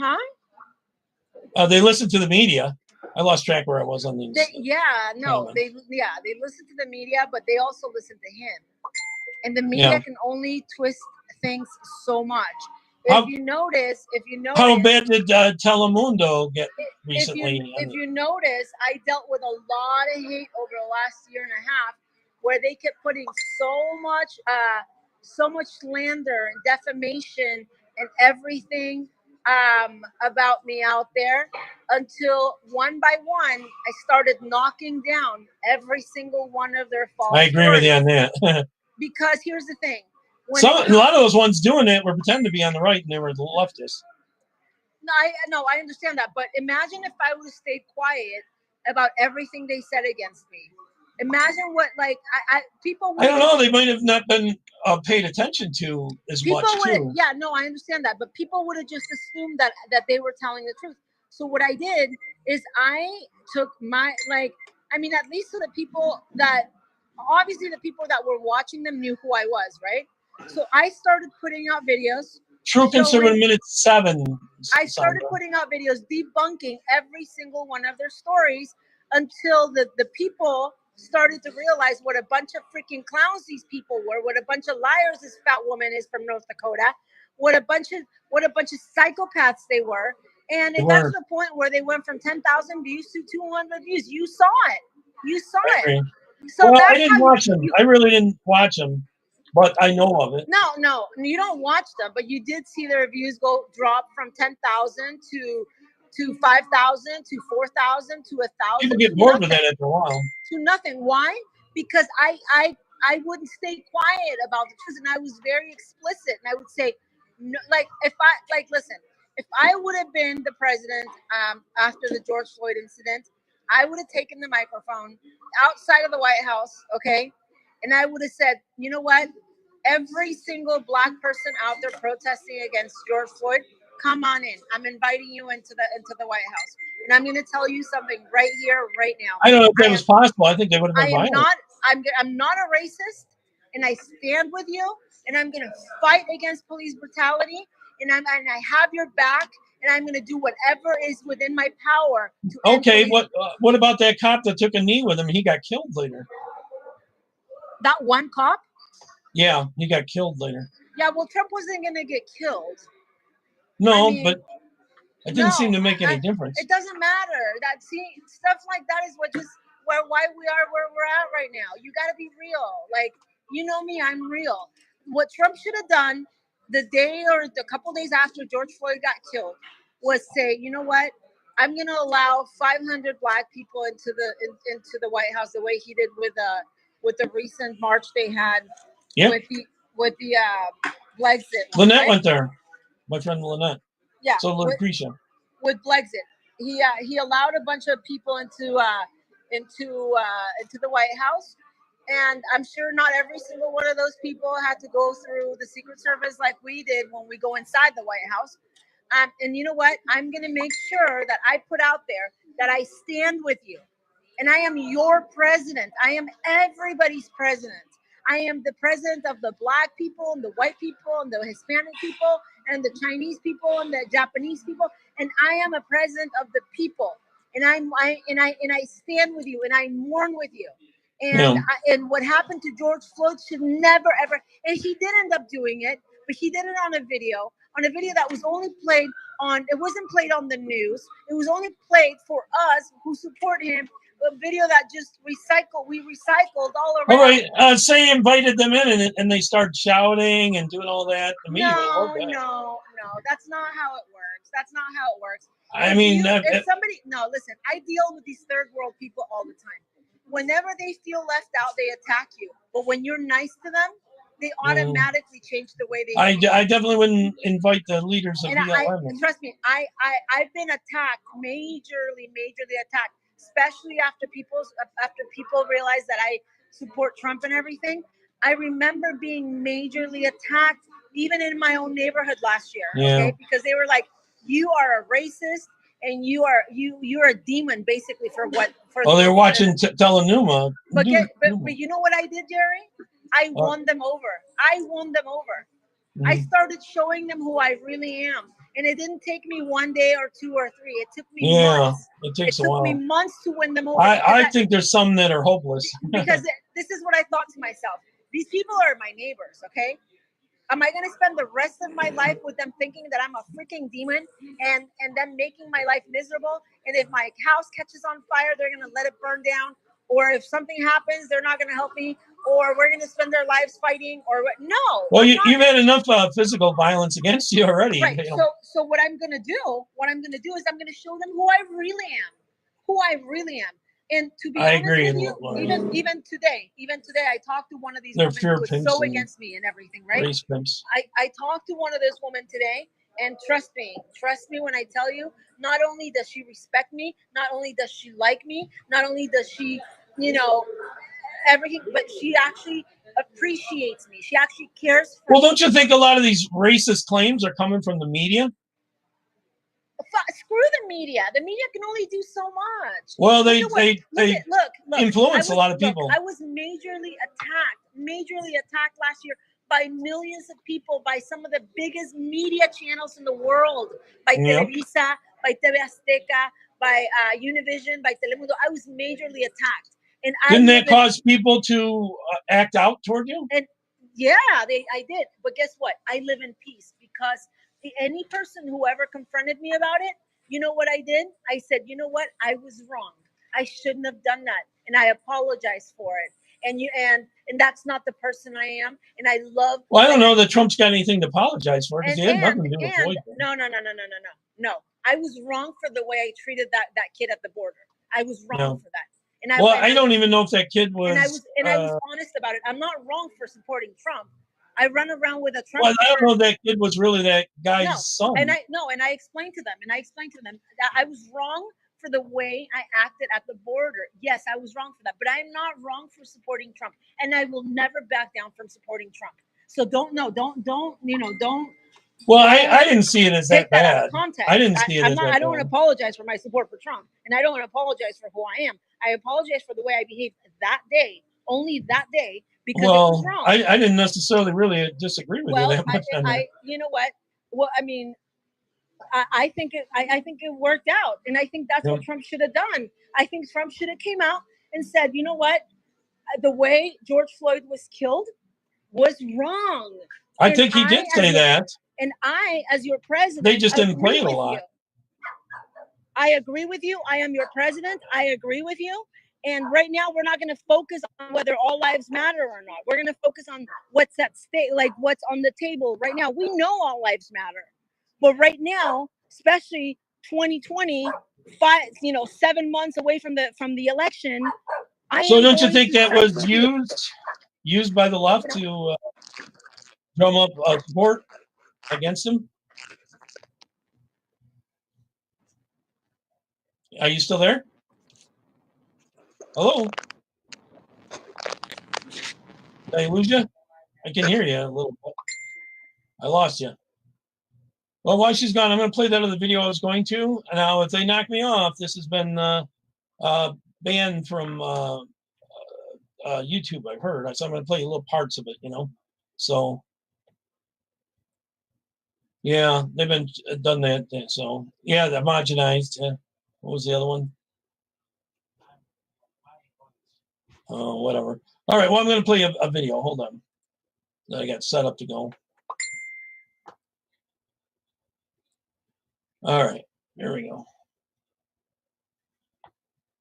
Huh? They listen to the media. I lost track where I was on these. They listen to the media, but they also listen to him, and the media can only twist things so much. If you notice, how bad did Telemundo get recently? If you notice, I dealt with a lot of hate over the last year and a half, where they kept putting so much slander and defamation and everything about me out there, until one by one I started knocking down every single one of their false I agree with you on that. Because here's the thing. A lot of those ones doing it were pretending to be on the right, and they were the leftists. No, I understand that. But imagine if I would have stayed quiet about everything they said against me. Imagine what, like, people. I don't know. They might have not been paid attention to as much, too. Yeah, no, I understand that. But people would have just assumed that they were telling the truth. So what I did is I took at least to the people that, obviously the people that were watching them knew who I was, right? So I started putting out videos. True Conservative Minute 7. I started putting out videos debunking every single one of their stories until the people started to realize what a bunch of freaking clowns these people were, what a bunch of liars this fat woman is from North Dakota, what a bunch of psychopaths they were. And it got to the point where they went from 10,000 views to 200 views. You saw it. So I didn't watch them. I really didn't watch them, but I know of it. No, you don't watch them, but you did see their views drop from 10,000 to 5,000 to 4,000 to 1,000. People get bored with that after a while. To nothing. Why? Because I wouldn't stay quiet about the truth, and I was very explicit, and I would say, no, listen, if I would have been the president after the George Floyd incident, I would have taken the microphone outside of the White House, okay? And I would have said, you know what? Every single Black person out there protesting against George Floyd, come on in. I'm inviting you into the White House. And I'm going to tell you something right here, right now. I don't know if that was possible. I think they would have been violent. I'm not a racist, and I stand with you, and I'm going to fight against police brutality, and I have your back, and I'm going to do whatever is within my power. Okay, what about that cop that took a knee with him? He got killed later. That one cop? Yeah, he got killed later. Yeah, well, Trump wasn't going to get killed. No, I mean, but it didn't seem to make any I- difference. It doesn't matter. That stuff like that is why we are where we're at right now. You got to be real. Like, you know me, I'm real. What Trump should have done the day or the couple days after George Floyd got killed was say, you know what? I'm going to allow 500 black people into the White House the way he did with the recent march they had Yep. with the Brexit. Lynette right? went there. My friend Lynette. Yeah. So Lucretia. With Brexit, he allowed a bunch of people into the White House, and I'm sure not every single one of those people had to go through the Secret Service like we did when we go inside the White House. And you know what? I'm going to make sure that I put out there that I stand with you, and I am your president. I am everybody's president. I am the president of the black people and the white people and the Hispanic people and the Chinese people and the Japanese people, and I am a president of the people. And I stand with you and I mourn with you. And and what happened to George Floyd should never ever. And he did end up doing it, but he did it on a video that was only played on. It wasn't played on the news. It was only played for us who support him. A video that just we recycled all around. All right, say invited them in and they start shouting and doing all that. No, that's not how it works. That's not how it works. I mean, if somebody, no, listen, I deal with these third world people all the time. Whenever they feel left out, they attack you. But when you're nice to them, they automatically change the way they. I definitely wouldn't invite the leaders of BLM. Trust me, I've been attacked, majorly attacked, especially after people realize that I support Trump and everything. I remember being majorly attacked, even in my own neighborhood last year. Yeah. Okay, because they were like, "You are a racist, and you're a demon, basically for what." Well, they were watching Telenuma. But you know what I did, Jerry? I won them over. I started showing them who I really am. And it didn't take me 1 day or 2 or 3. It took me months. It takes a while. It took me months to win them over. I think there's some that are hopeless. Because this is what I thought to myself. These people are my neighbors, okay? Am I going to spend the rest of my life with them thinking that I'm a freaking demon and them making my life miserable? And if my house catches on fire, they're going to let it burn down. Or if something happens, they're not going to help me. Or we're going to spend their lives fighting. Or what? No. Well, you've had enough physical violence against you already. Right. So what I'm going to do is I'm going to show them who I really am. And to be honest with you, even today, I talked to one of these women who was so against me and everything, right? I talked to one of those women today, and trust me when I tell you, not only does she respect me, not only does she like me, not only does she, everything, but she actually appreciates me. She actually cares for me. Well, don't you think a lot of these racist claims are coming from the media? Screw the media. The media can only do so much. Well, they look, influence a lot of people. I was majorly attacked last year by millions of people, by some of the biggest media channels in the world, by Televisa, by TV Azteca, by Univision, by Telemundo. I was majorly attacked. And didn't that cause people to act out toward you? And I did. But guess what? I live in peace because any person who ever confronted me about it, you know what I did? I said, you know what? I was wrong. I shouldn't have done that, and I apologize for it. And that's not the person I am. And I love. Well, I don't know that Trump's got anything to apologize for because he had nothing to do with Floyd. No. I was wrong for the way I treated that kid at the border. I was wrong for that. And I don't even know if that kid was. And I was honest about it. I'm not wrong for supporting Trump. I run around with a Trump. Well, I don't know if that kid was really that guy's son. And I explained to them, that I was wrong for the way I acted at the border. Yes, I was wrong for that, but I am not wrong for supporting Trump, and I will never back down from supporting Trump. So don't. Well, I didn't see it as that bad. I didn't see it as that bad. I don't apologize for my support for Trump, and I don't apologize for who I am. I apologize for the way I behaved that day, only that day. Because it was wrong. I didn't necessarily really disagree with you that much. You know what? Well, I mean, I think it worked out, and I think that's what Trump should have done. I think Trump should have came out and said, you know what? The way George Floyd was killed, was wrong. I And think he did say that. And I, as your president, They just didn't play agree it a with lot. you. I agree with you. I am your president. I agree with you. And right now, we're not going to focus on whether all lives matter or not. We're going to focus on what's at stake, like what's on the table right now. We know all lives matter, but right now, especially 2020, 7 months away from the election. So don't you think that was used by the left to drum up support against him? Are you still there? Hello? Did I lose you? I can hear you a little bit. I lost you. Well, while she's gone, I'm going to play that other video I was going to. Now, if they knock me off, this has been banned from YouTube, I've heard. So I'm going to play little parts of it, So, yeah, they've been done that. So, yeah, they're homogenized. What was the other one? Oh, whatever. All right, well, I'm going to play a video. Hold on. I got set up to go. All right, here we go.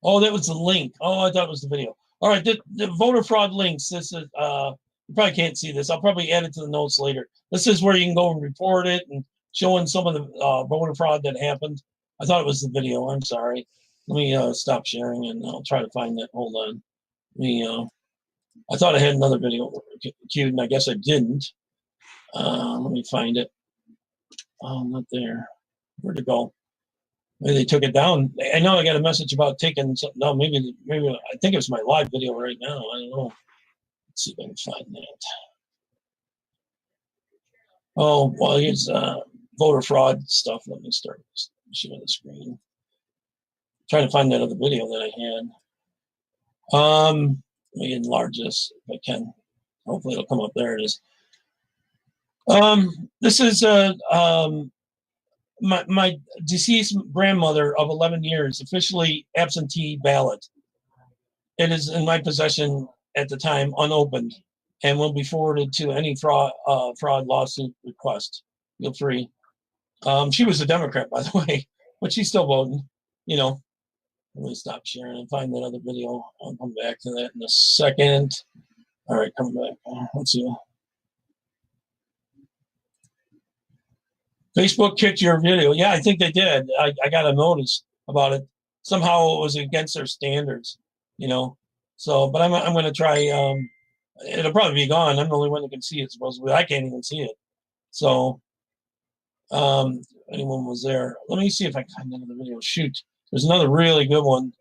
Oh, that was the link. Oh, I thought it was the video. All right, the voter fraud links. This is you probably can't see this. I'll probably add it to the notes later. This is where you can go and report it and showing some of the voter fraud that happened. I thought it was the video. I'm sorry. Let me stop sharing and I'll try to find that. Hold on. I thought I had another video queued, and I guess I didn't. Let me find it. Oh, not there. Where'd it go? Maybe they took it down. I know I got a message about taking something down. Maybe I think it was my live video right now. I don't know. Let's see if I can find that. Oh, well, here's voter fraud stuff. Let me start sharing the screen. Trying to find that other video that I had. Let me enlarge this if I can. Hopefully it'll come up. There it is. This is my deceased grandmother of 11 years, officially absentee ballot. It is in my possession at the time, unopened, and will be forwarded to any fraud lawsuit request. Feel free. She was a Democrat, by the way, but she's still voting. Let me stop sharing and find that other video. I'll come back to that in a second. All right, come back. Let's see. Facebook kicked your video. Yeah, I think they did. I got a notice about it. Somehow it was against their standards, So, but I'm going to try. It'll probably be gone. I'm the only one that can see it, supposedly. I can't even see it. So, anyone was there. Let me see if I can find another video. Shoot. There's another really good one.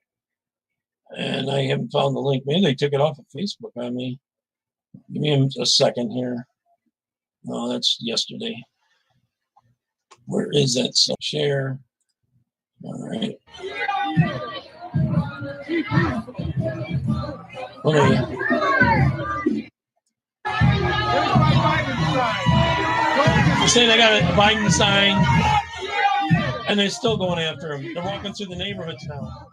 And I haven't found the link. Maybe they took it off of Facebook on me. Give me a second here. No, that's yesterday. Where is that? So share. All right. They're saying I got a Biden sign, and they're still going after him. They're walking through the neighborhoods now.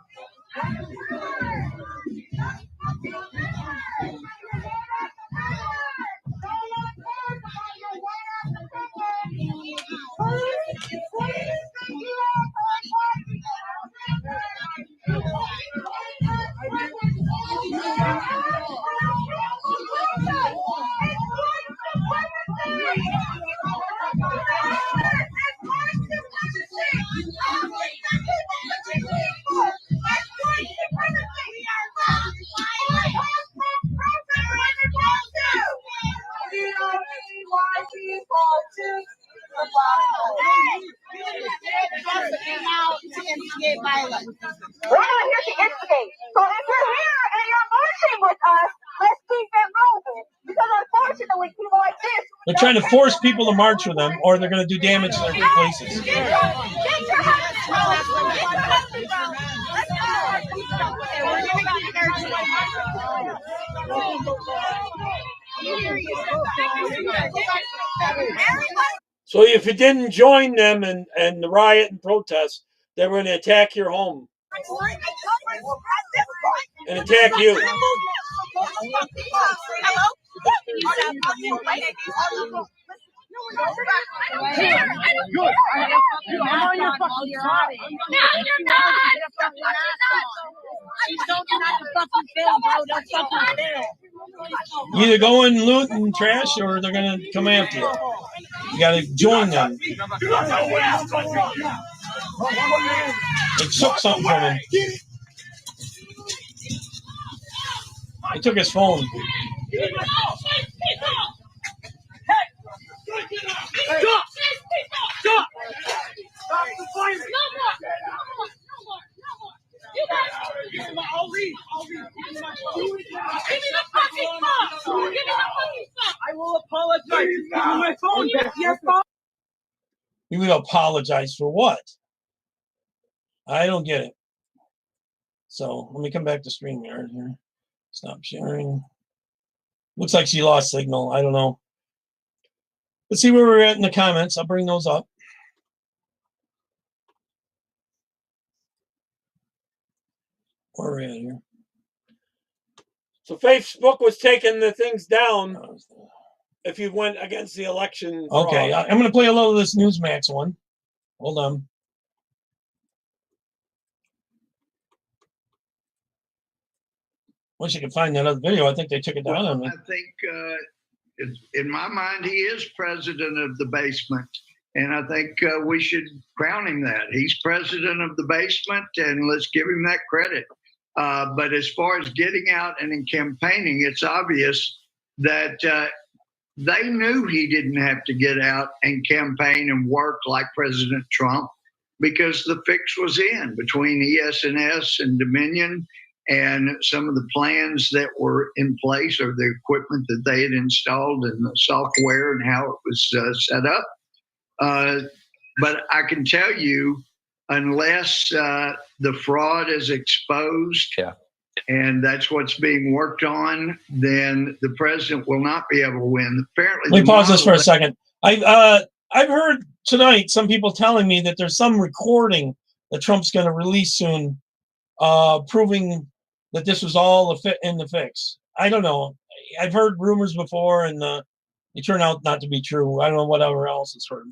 We're not here to instigate. So if you're here and you're marching with us, let's keep it moving. Because unfortunately, people like this. They're trying to force people to march with them, or they're going to do damage to their good places. So if you didn't join them and the riot and protest, they're going to attack your home and attack you. You either go and loot and trash, or they're gonna come after you. You gotta join them. They took something from him. They took his phone. I will apologize. Give me my phone. Your phone. You would apologize for what? I don't get it. So let me come back to StreamYard here. Stop sharing. Looks like she lost signal. I don't know. Let's see where we're at in the comments. I'll bring those up. Where are we at here? So Facebook was taking the things down if you went against the election. Okay, I'm going to play a little of this Newsmax one. Hold on. Wish I could find that other video. I think they took it down on me. I think, in my mind, he is president of the basement. And I think we should crown him that. He's president of the basement, and let's give him that credit. But as far as getting out and in campaigning, it's obvious that they knew he didn't have to get out and campaign and work like President Trump, because the fix was in between ES&S and Dominion, and some of the plans that were in place, or the equipment that they had installed, and the software and how it was set up. But I can tell you, unless the fraud is exposed, and that's what's being worked on, then the president will not be able to win. Apparently, let me pause this for a second. I've heard tonight some people telling me that there's some recording that Trump's going to release soon, proving that this was all in the fix. I don't know. I've heard rumors before, and they turn out not to be true. I don't know whatever else is heard.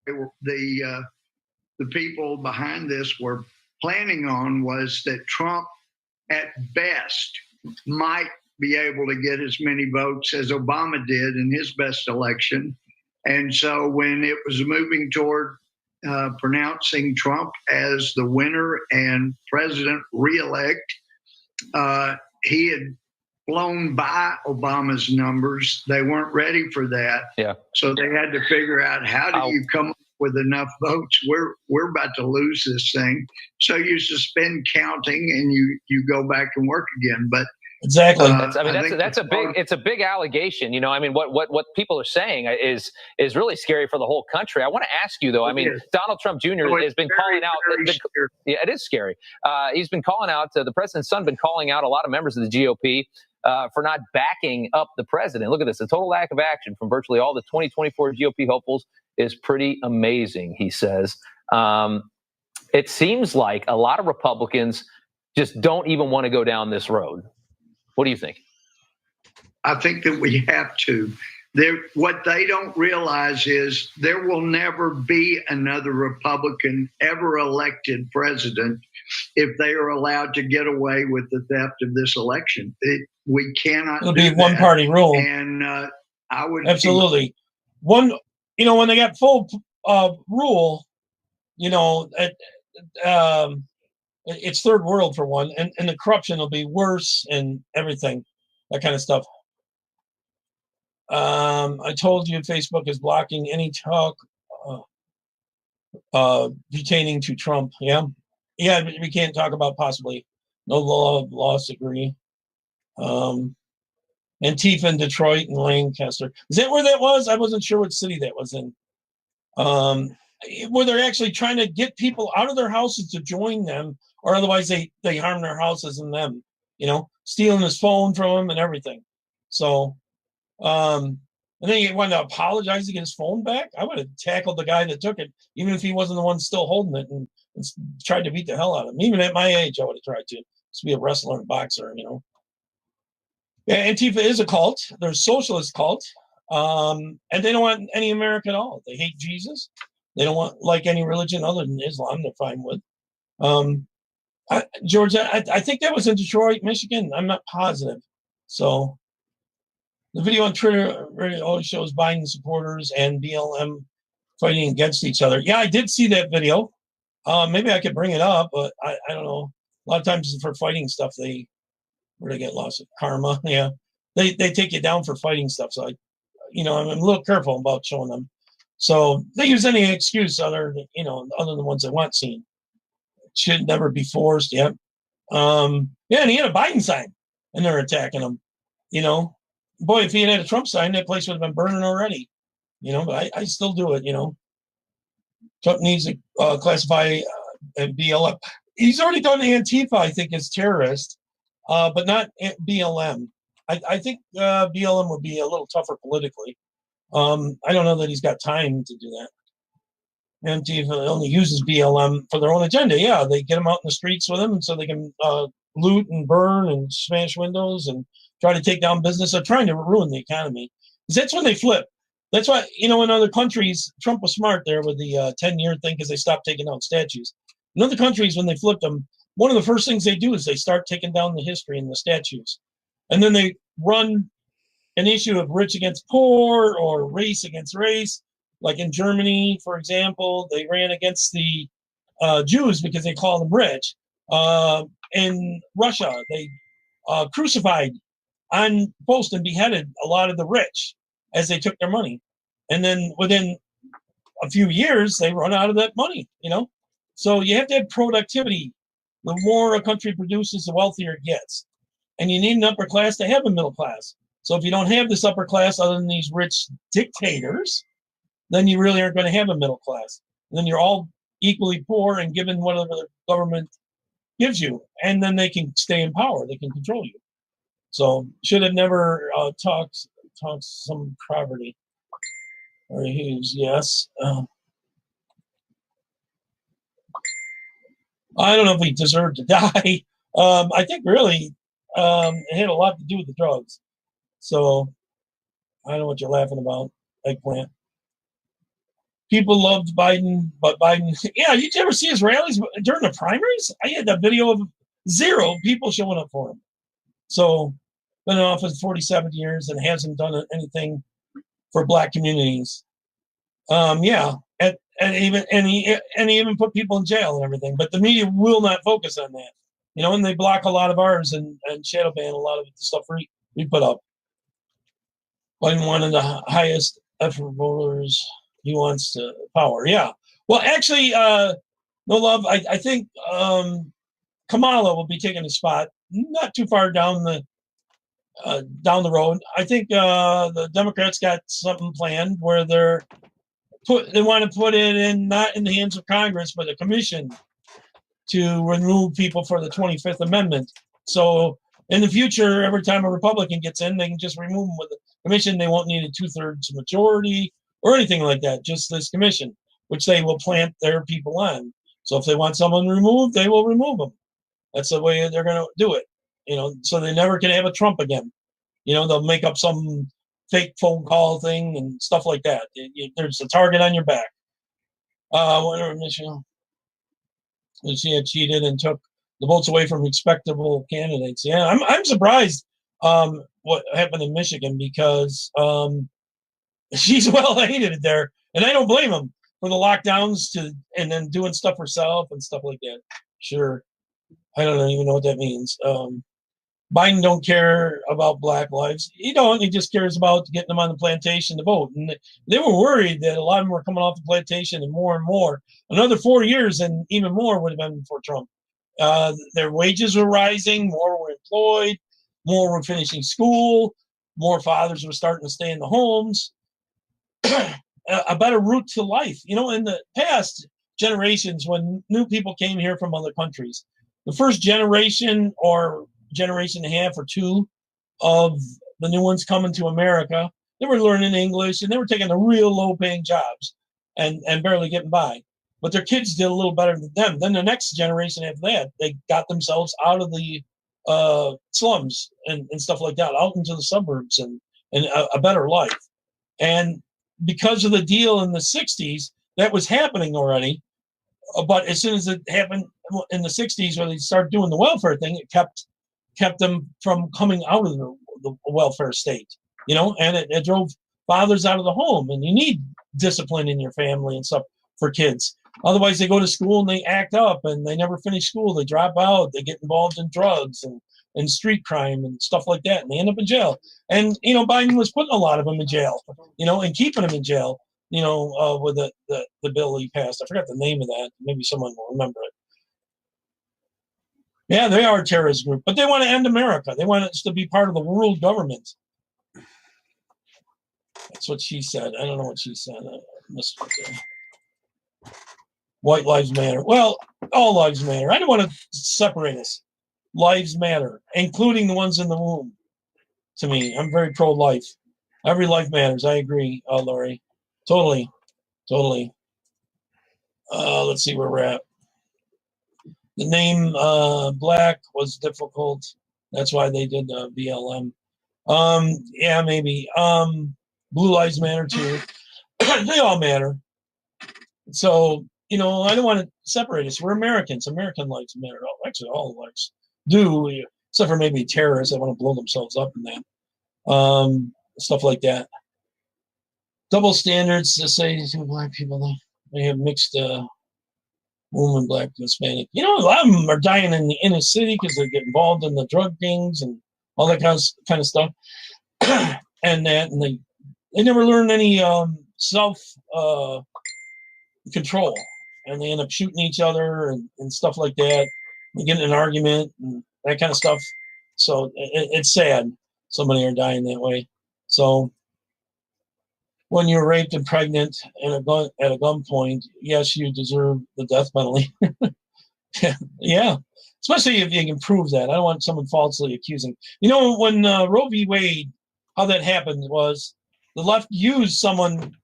The people behind this were planning on was that Trump, at best, might be able to get as many votes as Obama did in his best election. And so when it was moving toward pronouncing Trump as the winner and president-elect, he had blown by Obama's numbers. They weren't ready for that. Yeah. So they had to figure out, how do you come up with enough votes? We're about to lose this thing. So you suspend counting and you go back and work again. But exactly. It's a big allegation. You know, I mean, what people are saying is really scary for the whole country. I want to ask you though. I mean, Donald Trump Jr. has been calling out. Yeah, it is scary. He's been calling out. The president's son been calling out a lot of members of the GOP for not backing up the president. Look at this. The total lack of action from virtually all the 2024 GOP hopefuls is pretty amazing, he says. It seems like a lot of Republicans just don't even want to go down this road. What do you think? I think that we have to. What they don't realize is there will never be another Republican ever elected president if they are allowed to get away with the theft of this election. We cannot. It'll be one party rule. And I would absolutely when they got full rule, it's third world for one, and the corruption will be worse and everything, that kind of stuff. I told you Facebook is blocking any talk pertaining to Trump. Yeah, we can't talk about possibly no loss degree. Antifa in Detroit and Lancaster. Is that where that was? I wasn't sure what city that was in. Where they're actually trying to get people out of their houses to join them, or otherwise they harm their houses and them, stealing his phone from him and everything. So, and then he wanted to apologize to get his phone back. I would have tackled the guy that took it, even if he wasn't the one still holding it, and tried to beat the hell out of him. Even at my age, I would have tried to be a wrestler and boxer, Yeah, Antifa is a cult. They're a socialist cult. And they don't want any America at all. They hate Jesus. They don't want like any religion other than Islam. They're fine with. George, I think that was in Detroit, Michigan. I'm not positive. So the video on Twitter really always shows Biden supporters and BLM fighting against each other. Yeah, I did see that video. Maybe I could bring it up, but I don't know. A lot of times for fighting stuff, they get lost of karma. Yeah, they take you down for fighting stuff. So I'm a little careful about showing them. So they use any excuse other than the ones they want seen. It should never be forced. Yeah. And he had a Biden sign, and they're attacking him. Boy, if he had a Trump sign, that place would have been burning already. But I still do it. Trump needs to classify BLM. He's already done Antifa, I think, as terrorist, but not BLM. I think BLM would be a little tougher politically. I don't know that he's got time to do that. Antifa only uses BLM for their own agenda. Yeah, they get them out in the streets with them, and so they can loot and burn and smash windows and try to take down business. They're trying to ruin the economy. Because that's when they flip. That's why, in other countries, Trump was smart there with the 10-year thing because they stopped taking down statues. In other countries, when they flipped them, one of the first things they do is they start taking down the history and the statues. And then they run an issue of rich against poor or race against race. Like in Germany, for example, they ran against the Jews because they call them rich. In Russia, they crucified on post and beheaded a lot of the rich as they took their money. And then within a few years, they run out of that money, So you have to have productivity. The more a country produces, the wealthier it gets. And you need an upper class to have a middle class. So if you don't have this upper class other than these rich dictators, then you really aren't going to have a middle class. And then you're all equally poor and given whatever the government gives you. And then they can stay in power. They can control you. So should have never talked some poverty. Or Hughes, yes. I don't know if he deserved to die. I think really it had a lot to do with the drugs. So I don't know what you're laughing about, eggplant. People loved Biden, but Biden, yeah, you ever see his rallies during the primaries? I had that video of 0 people showing up for him. So been in office 47 years and hasn't done anything for black communities. Yeah, and he even put people in jail and everything. But the media will not focus on that, and they block a lot of ours and shadow ban a lot of the stuff we put up. Biden one of the highest effort voters. He wants to power. Yeah. Well, actually, no love. I think Kamala will be taking a spot not too far down the road. I think the Democrats got something planned where they want to put it in not in the hands of Congress, but a commission to remove people for the 25th Amendment. So in the future, every time a Republican gets in, they can just remove them with the commission. They won't need a 2/3 majority or anything like that, just this commission, which they will plant their people on. So if they want someone removed, they will remove them. That's the way they're going to do it, so they never can have a Trump again. They'll make up some fake phone call thing and stuff like that. There's a target on your back. Whatever, Michelle. She had cheated and took the votes away from respectable candidates. Yeah, I'm surprised what happened in Michigan because she's well hated there, and I don't blame him for the lockdowns and then doing stuff herself and stuff like that. Sure, I don't even know what that means. Biden don't care about black lives. He don't. He just cares about getting them on the plantation to vote. And they were worried that a lot of them were coming off the plantation and more. Another 4 years and even more would have been for Trump. Their wages were rising. More were employed. More were finishing school. More fathers were starting to stay in the homes. A better route to life. In the past generations, when new people came here from other countries, the first generation or generation and a half or 2 of the new ones coming to America, they were learning English and they were taking the real low-paying jobs and barely getting by. But their kids did a little better than them. Then the next generation after that, they got themselves out of the slums and stuff like that, out into the suburbs and a better life. And because of the deal in the 60s, that was happening already. But as soon as it happened in the 60s, when they started doing the welfare thing, it kept them from coming out of the welfare state, you know, and it drove fathers out of the home. And you need discipline in your family and stuff for kids. Otherwise, they go to school and they act up and they never finish school. They drop out. They get involved in drugs and street crime and stuff like that. And they end up in jail. And, you know, Biden was putting a lot of them in jail, you know, and keeping them in jail, you know, with the bill he passed. I forgot the name of that. Maybe someone will remember it. Yeah, they are a terrorist group, but they want to end America. They want us to be part of the world government. That's what she said. I don't know what she said. I missed it there. White lives matter. Well, all lives matter. I don't want to separate us. Lives matter, including the ones in the womb. To me, I'm very pro-life. Every life matters. I agree, Lori. Totally. Let's see where we're at. The name Black was difficult. That's why they did BLM. Yeah, maybe. Blue lives matter too. They all matter. So, you know, I don't want to separate us. We're Americans. American lives matter. Oh, actually, all lives do, except for maybe terrorists that want to blow themselves up in that. Stuff like that. Double standards to say to Black people, they have mixed woman, Black, Hispanic. You know, a lot of them are dying in the inner city because they get involved in the drug gangs and all that kind of stuff. And they never learn any self control, and they end up shooting each other and stuff like that. We get in an argument and that kind of stuff. So it's sad. So many are dying that way. So when you're raped and pregnant and at a gunpoint, yes, you deserve the death penalty. Yeah, especially if you can prove that. I don't want someone falsely accusing. You know, when Roe v. Wade, how that happened was the left used someone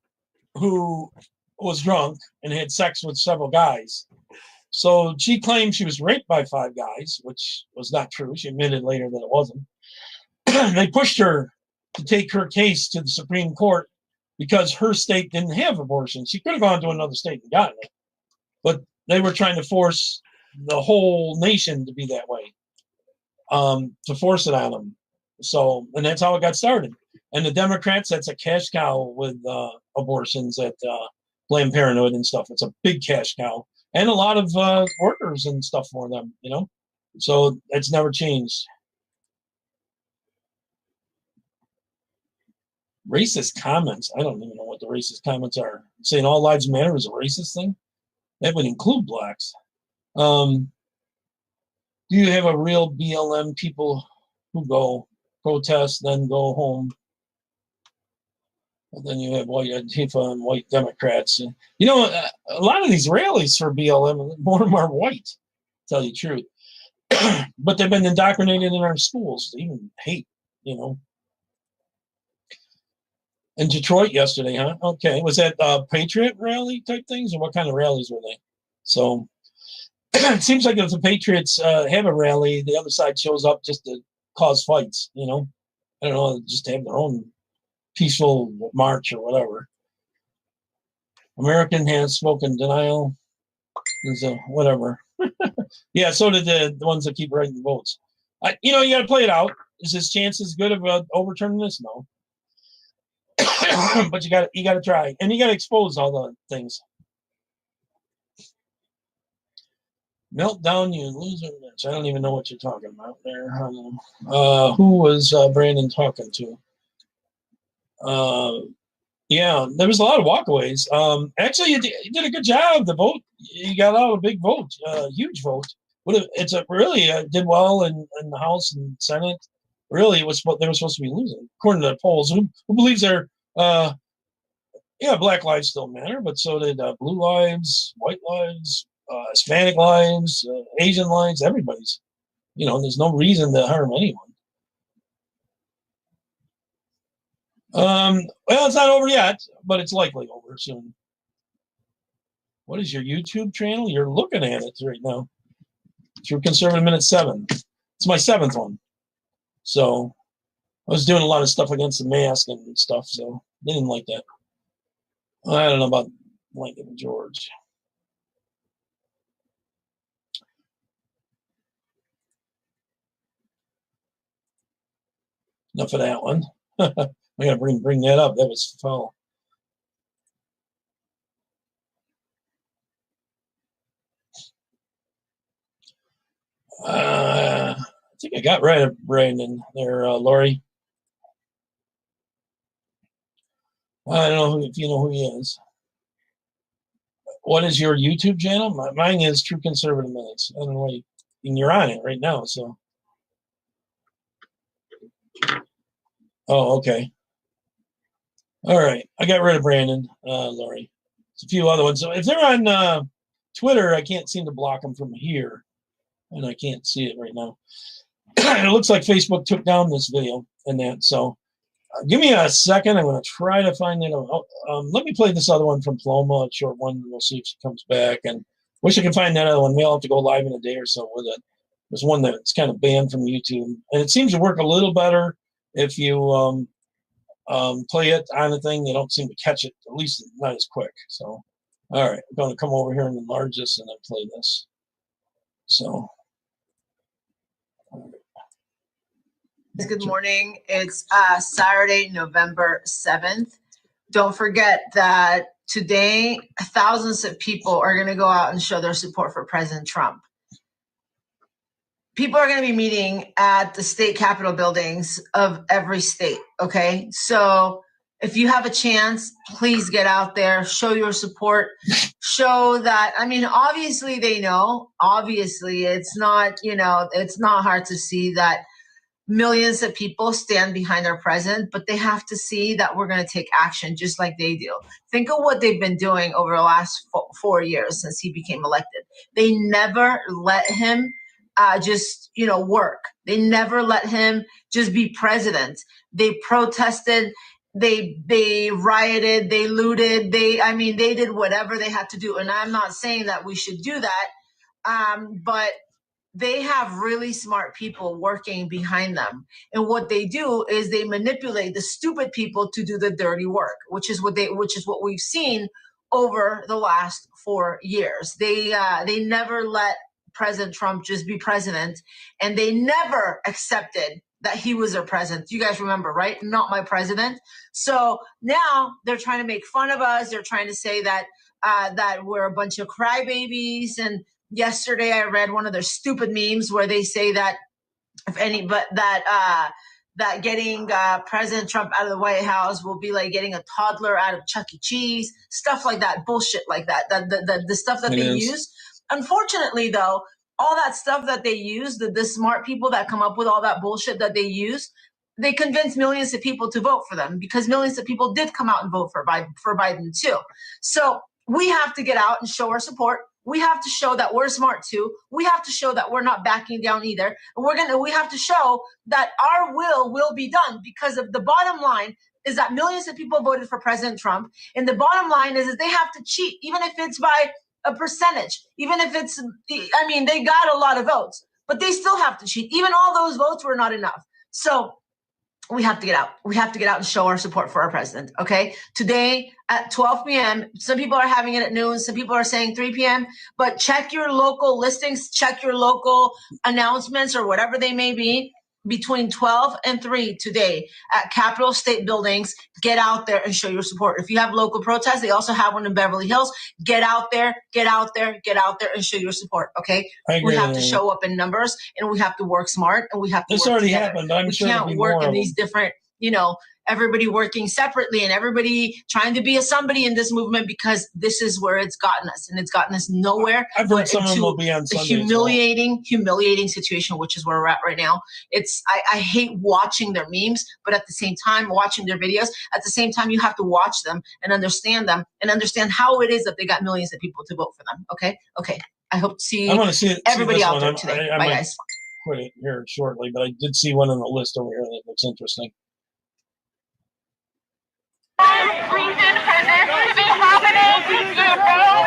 who was drunk and had sex with several guys. So she claimed she was raped by 5 guys, which was not true. She admitted later that it wasn't. They pushed her to take her case to the Supreme Court because her state didn't have abortion. She could have gone to another state and gotten it. But they were trying to force the whole nation to be that way, to force it on them. So, and that's how it got started. And the Democrats, that's a cash cow with abortions at Planned Parenthood and stuff. It's a big cash cow. And a lot of workers and stuff for them, you know. So it's never changed. Racist comments. I don't even know what the racist comments are. Saying all lives matter is a racist thing? That would include blacks. Do you have a real BLM people who go protest, then go home? And then you have white Antifa and white Democrats. And, you know, a lot of these rallies for BLM, more and more white, to tell you the truth. But they've been indoctrinated in our schools to even hate, you know. In Detroit yesterday, huh? Okay. Was that Patriot rally type things, or what kind of rallies were they? So it seems like if the Patriots have a rally, the other side shows up just to cause fights, you know? I don't know, just to have their own peaceful march or whatever. American has spoken denial. Whatever. Yeah, so did the ones that keep writing the votes. You know, you got to play it out. Is his chances good of overturning this? No. But you got to try, and you got to expose all the things. Meltdown, you loser. I don't even know what you're talking about there. Who was Brandon talking to? Yeah, there was a lot of walkaways. Actually, you did a good job. The vote, you got out a big vote, huge vote. It's a really did well in the House and Senate. Really, it was what they were supposed to be losing, according to the polls. Who believes they're Black lives still matter, but so did blue lives, white lives, Hispanic lives, Asian lives, everybody's. You know, there's no reason to harm anyone. Well, it's not over yet, but it's likely over soon. What is your YouTube channel? You're looking at it right now. Through Conservative Minute 7. It's my 7th one. So I was doing a lot of stuff against the mask and stuff, so they didn't like that. I don't know about Lincoln and George. Enough of that one. I gotta bring that up. That was foul. I think I got rid of Brandon there, Lori. I don't know if you know who he is. What is your YouTube channel? Mine is True Conservative Minutes. I don't know why and you're on it right now, so. Oh, okay. All right. I got rid of Brandon, Lori. There's a few other ones. So if they're on Twitter, I can't seem to block them from here. And I can't see it right now. It looks like Facebook took down this video and that. So give me a second. I'm going to try to find it. Let me play this other one from Paloma, a short one. We'll see if she comes back. And wish I could find that other one. We'll have to go live in a day or so with it. There's one that's kind of banned from YouTube. And it seems to work a little better if you play it on the thing. They don't seem to catch it, at least not as quick. So, all right. I'm going to come over here and enlarge this and then play this. So. Good morning. It's Saturday, November 7th. Don't forget that today, thousands of people are going to go out and show their support for President Trump. People are going to be meeting at the state capitol buildings of every state, okay? So if you have a chance, please get out there, show your support, show that, I mean, obviously they know, obviously it's not, you know, it's not hard to see that millions of people stand behind our president, but they have to see that we're going to take action just like they do. Think of what they've been doing over the last 4 years since he became elected. They never let him just, you know, work. They never let him just be president. They protested, they rioted, they looted, they did whatever they had to do. And I'm not saying that we should do that, but they have really smart people working behind them. And what they do is they manipulate the stupid people to do the dirty work, which is what we've seen over the last 4 years. They never let President Trump just be president, and they never accepted that he was their president. You guys remember, right? Not my president. So now they're trying to make fun of us. They're trying to say that that we're a bunch of crybabies. And yesterday I read one of their stupid memes where they say that that getting President Trump out of the White House will be like getting a toddler out of Chuck E. Cheese, stuff like that, bullshit like that. The stuff that they use. Unfortunately, though, all that stuff that they use, the smart people that come up with all that bullshit that they use, they convince millions of people to vote for them because millions of people did come out and vote for Biden too. So we have to get out and show our support. We have to show that we're smart too. We have to show that we're not backing down either. And we have to show that our will be done, because of the bottom line is that millions of people voted for President Trump. And the bottom line is they have to cheat, even if it's by a percentage, even if it's, I mean, they got a lot of votes, but they still have to cheat. Even all those votes were not enough. So we have to get out. We have to get out and show our support for our president. Okay. Today at 12 p.m., some people are having it at noon. Some people are saying 3 p.m., but check your local listings, check your local announcements or whatever they may be between 12 and 3 today at Capitol State buildings. Get out there and show your support. If you have local protests, they also have one in Beverly Hills. Get out there, get out there, get out there and show your support. Okay. We have to show up in numbers, and we have to work smart, and we have to this work already together. happened. I'm sure we can't work in these different, you know, everybody working separately and everybody trying to be a somebody in this movement, because this is where it's gotten us, and it's gotten us nowhere. I've heard some of them will be on Sunday. Humiliating situation, which is where we're at right now. It's I hate watching their memes, but at the same time, watching their videos. At the same time, you have to watch them and understand how it is that they got millions of people to vote for them. Okay. I hope to see everybody out there today. Bye, guys. Quit it here shortly, but I did see one on the list over here that looks interesting. Reason for this to be happening, you know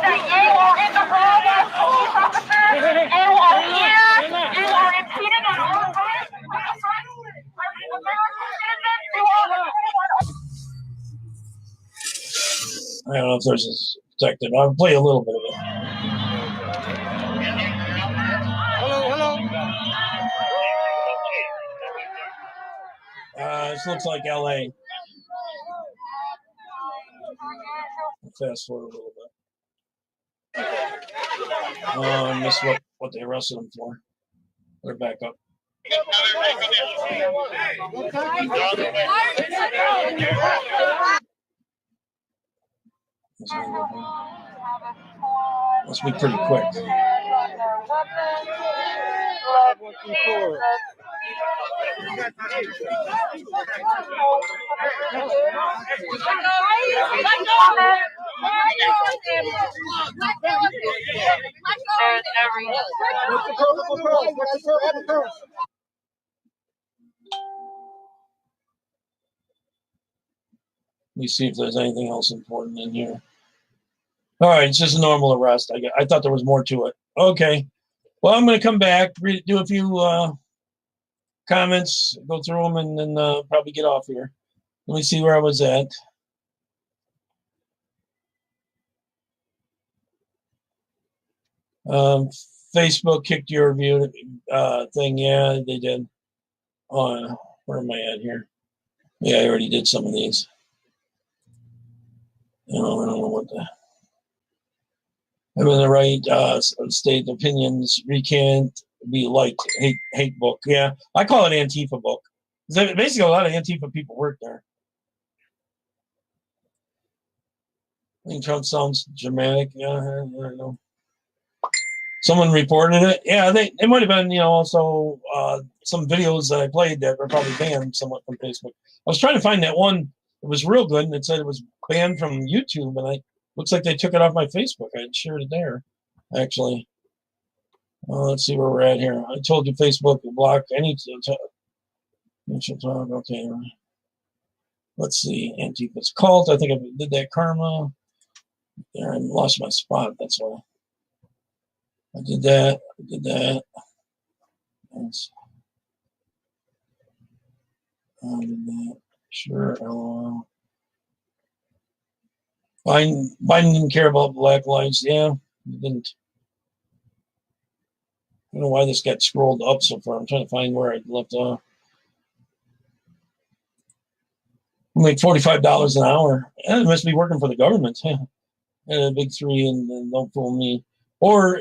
that you are in the wrong as police officers. You are here, you are impeding on all don't know if there's a protected. I'll play a little bit of it. This looks like LA. Fast forward a little bit. I missed what they arrested him for. They're back up. Must be pretty quick. Let me see if there's anything else important in here. All right, it's just a normal arrest. I thought there was more to it. Okay. Well, I'm going to come back, do a few comments, go through them, and then probably get off here. Let me see where I was at. Facebook kicked your review thing. Yeah, they did. Where am I at here? Yeah, I already did some of these. I don't know what the... Having the right state opinions recant be like hate book. Yeah, I call it Antifa book. Basically, a lot of Antifa people work there. I think Trump sounds dramatic. Yeah, I don't know. Someone reported it. Yeah, it might have been, also some videos that I played that were probably banned somewhat from Facebook. I was trying to find that one. It was real good, and it said it was banned from YouTube, and looks like they took it off my Facebook. I shared it there, actually. Let's see where we're at here. I told you Facebook will block any talk. Okay. Let's see. Antifa's cult. I think I did that. Karma. There, I lost my spot. That's why. I did that. Yes. I did that. Sure. LOL. Biden didn't care about black lives. Yeah, he didn't. I don't know why this got scrolled up so far. I'm trying to find where I left off. I make $45 an hour. Yeah, it must be working for the government. Yeah. And a big three, and don't fool me. Or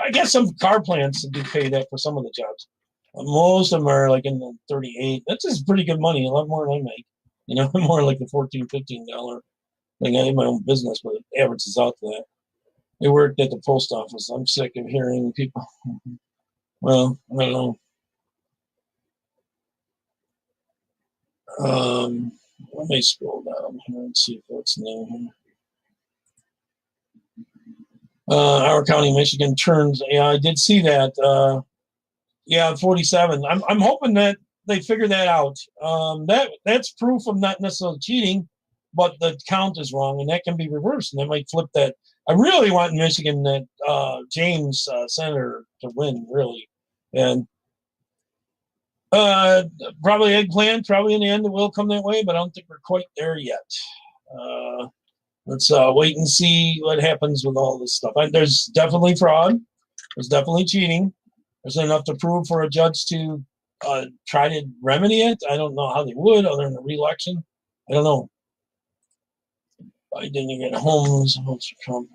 I guess some car plants do pay that for some of the jobs. Most of them are like in the 38. That's just pretty good money. A lot more than I make. More like the $14, $15 thing. I have my own business, but it averages out to that. They worked at the post office. I'm sick of hearing people. Well, I don't know. Let me scroll down here and see what's new here. Our County, Michigan turns. Yeah, I did see that. Yeah, 47. I'm hoping that they figure that out. That's proof of not necessarily cheating, but the count is wrong, and that can be reversed, and they might flip that. I really want in Michigan that James senator to win, really, and probably eggplant. Probably in the end it will come that way, but I don't think we're quite there yet. Let's wait and see what happens with all this stuff. There's definitely fraud. There's definitely cheating. There's enough to prove for a judge to try to remedy it. I don't know how they would, other than a re-election. I don't know. Biden didn't get homes. Trump.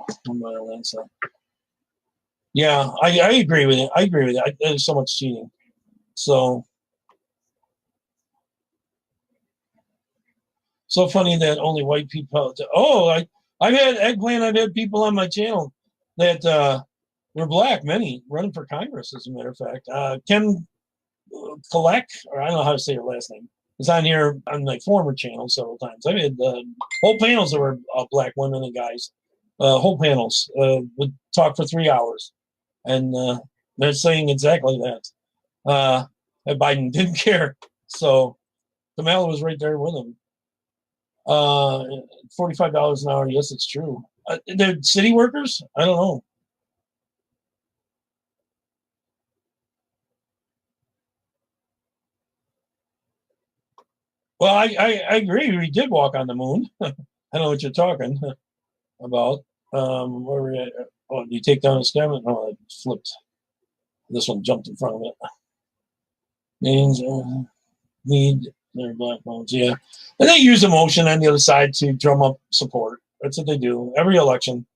Yeah, I agree with it. I agree with it. There's so much cheating. So funny that only white people. I've had eggplant. I've had people on my channel that were black. Many running for Congress, as a matter of fact. Ken Kalek, or I don't know how to say her last name, is on here on my former channel several times. I've had whole panels that were black women and guys. Whole panels would talk for 3 hours, and they're saying exactly that. That Biden didn't care, so Kamala was right there with him. $45 an hour. Yes, it's true. They're city workers. I don't know. Well, I agree. We did walk on the moon. I know what you're talking. about where we're at. Oh, do you take down the stem? Oh, I flipped. This one jumped in front of it. Means need their black bones. Yeah. And they use emotion on the other side to drum up support. That's what they do every election.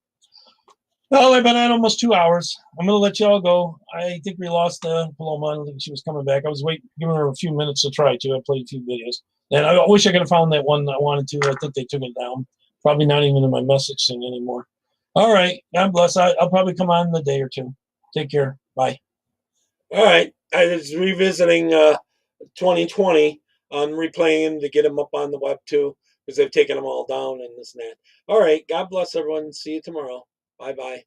Well, I've been on almost 2 hours. I'm going to let you all go. I think we lost Paloma. I don't think she was coming back. I was giving her a few minutes to try to. I played a few videos. And I wish I could have found that one I wanted to. I think they took it down. Probably not even in my message thing anymore. All right. God bless. I'll probably come on in a day or two. Take care. Bye. All right. I was revisiting 2020. I'm replaying them to get them up on the web too, because they've taken them all down and this and that. All right. God bless everyone. See you tomorrow. Bye-bye.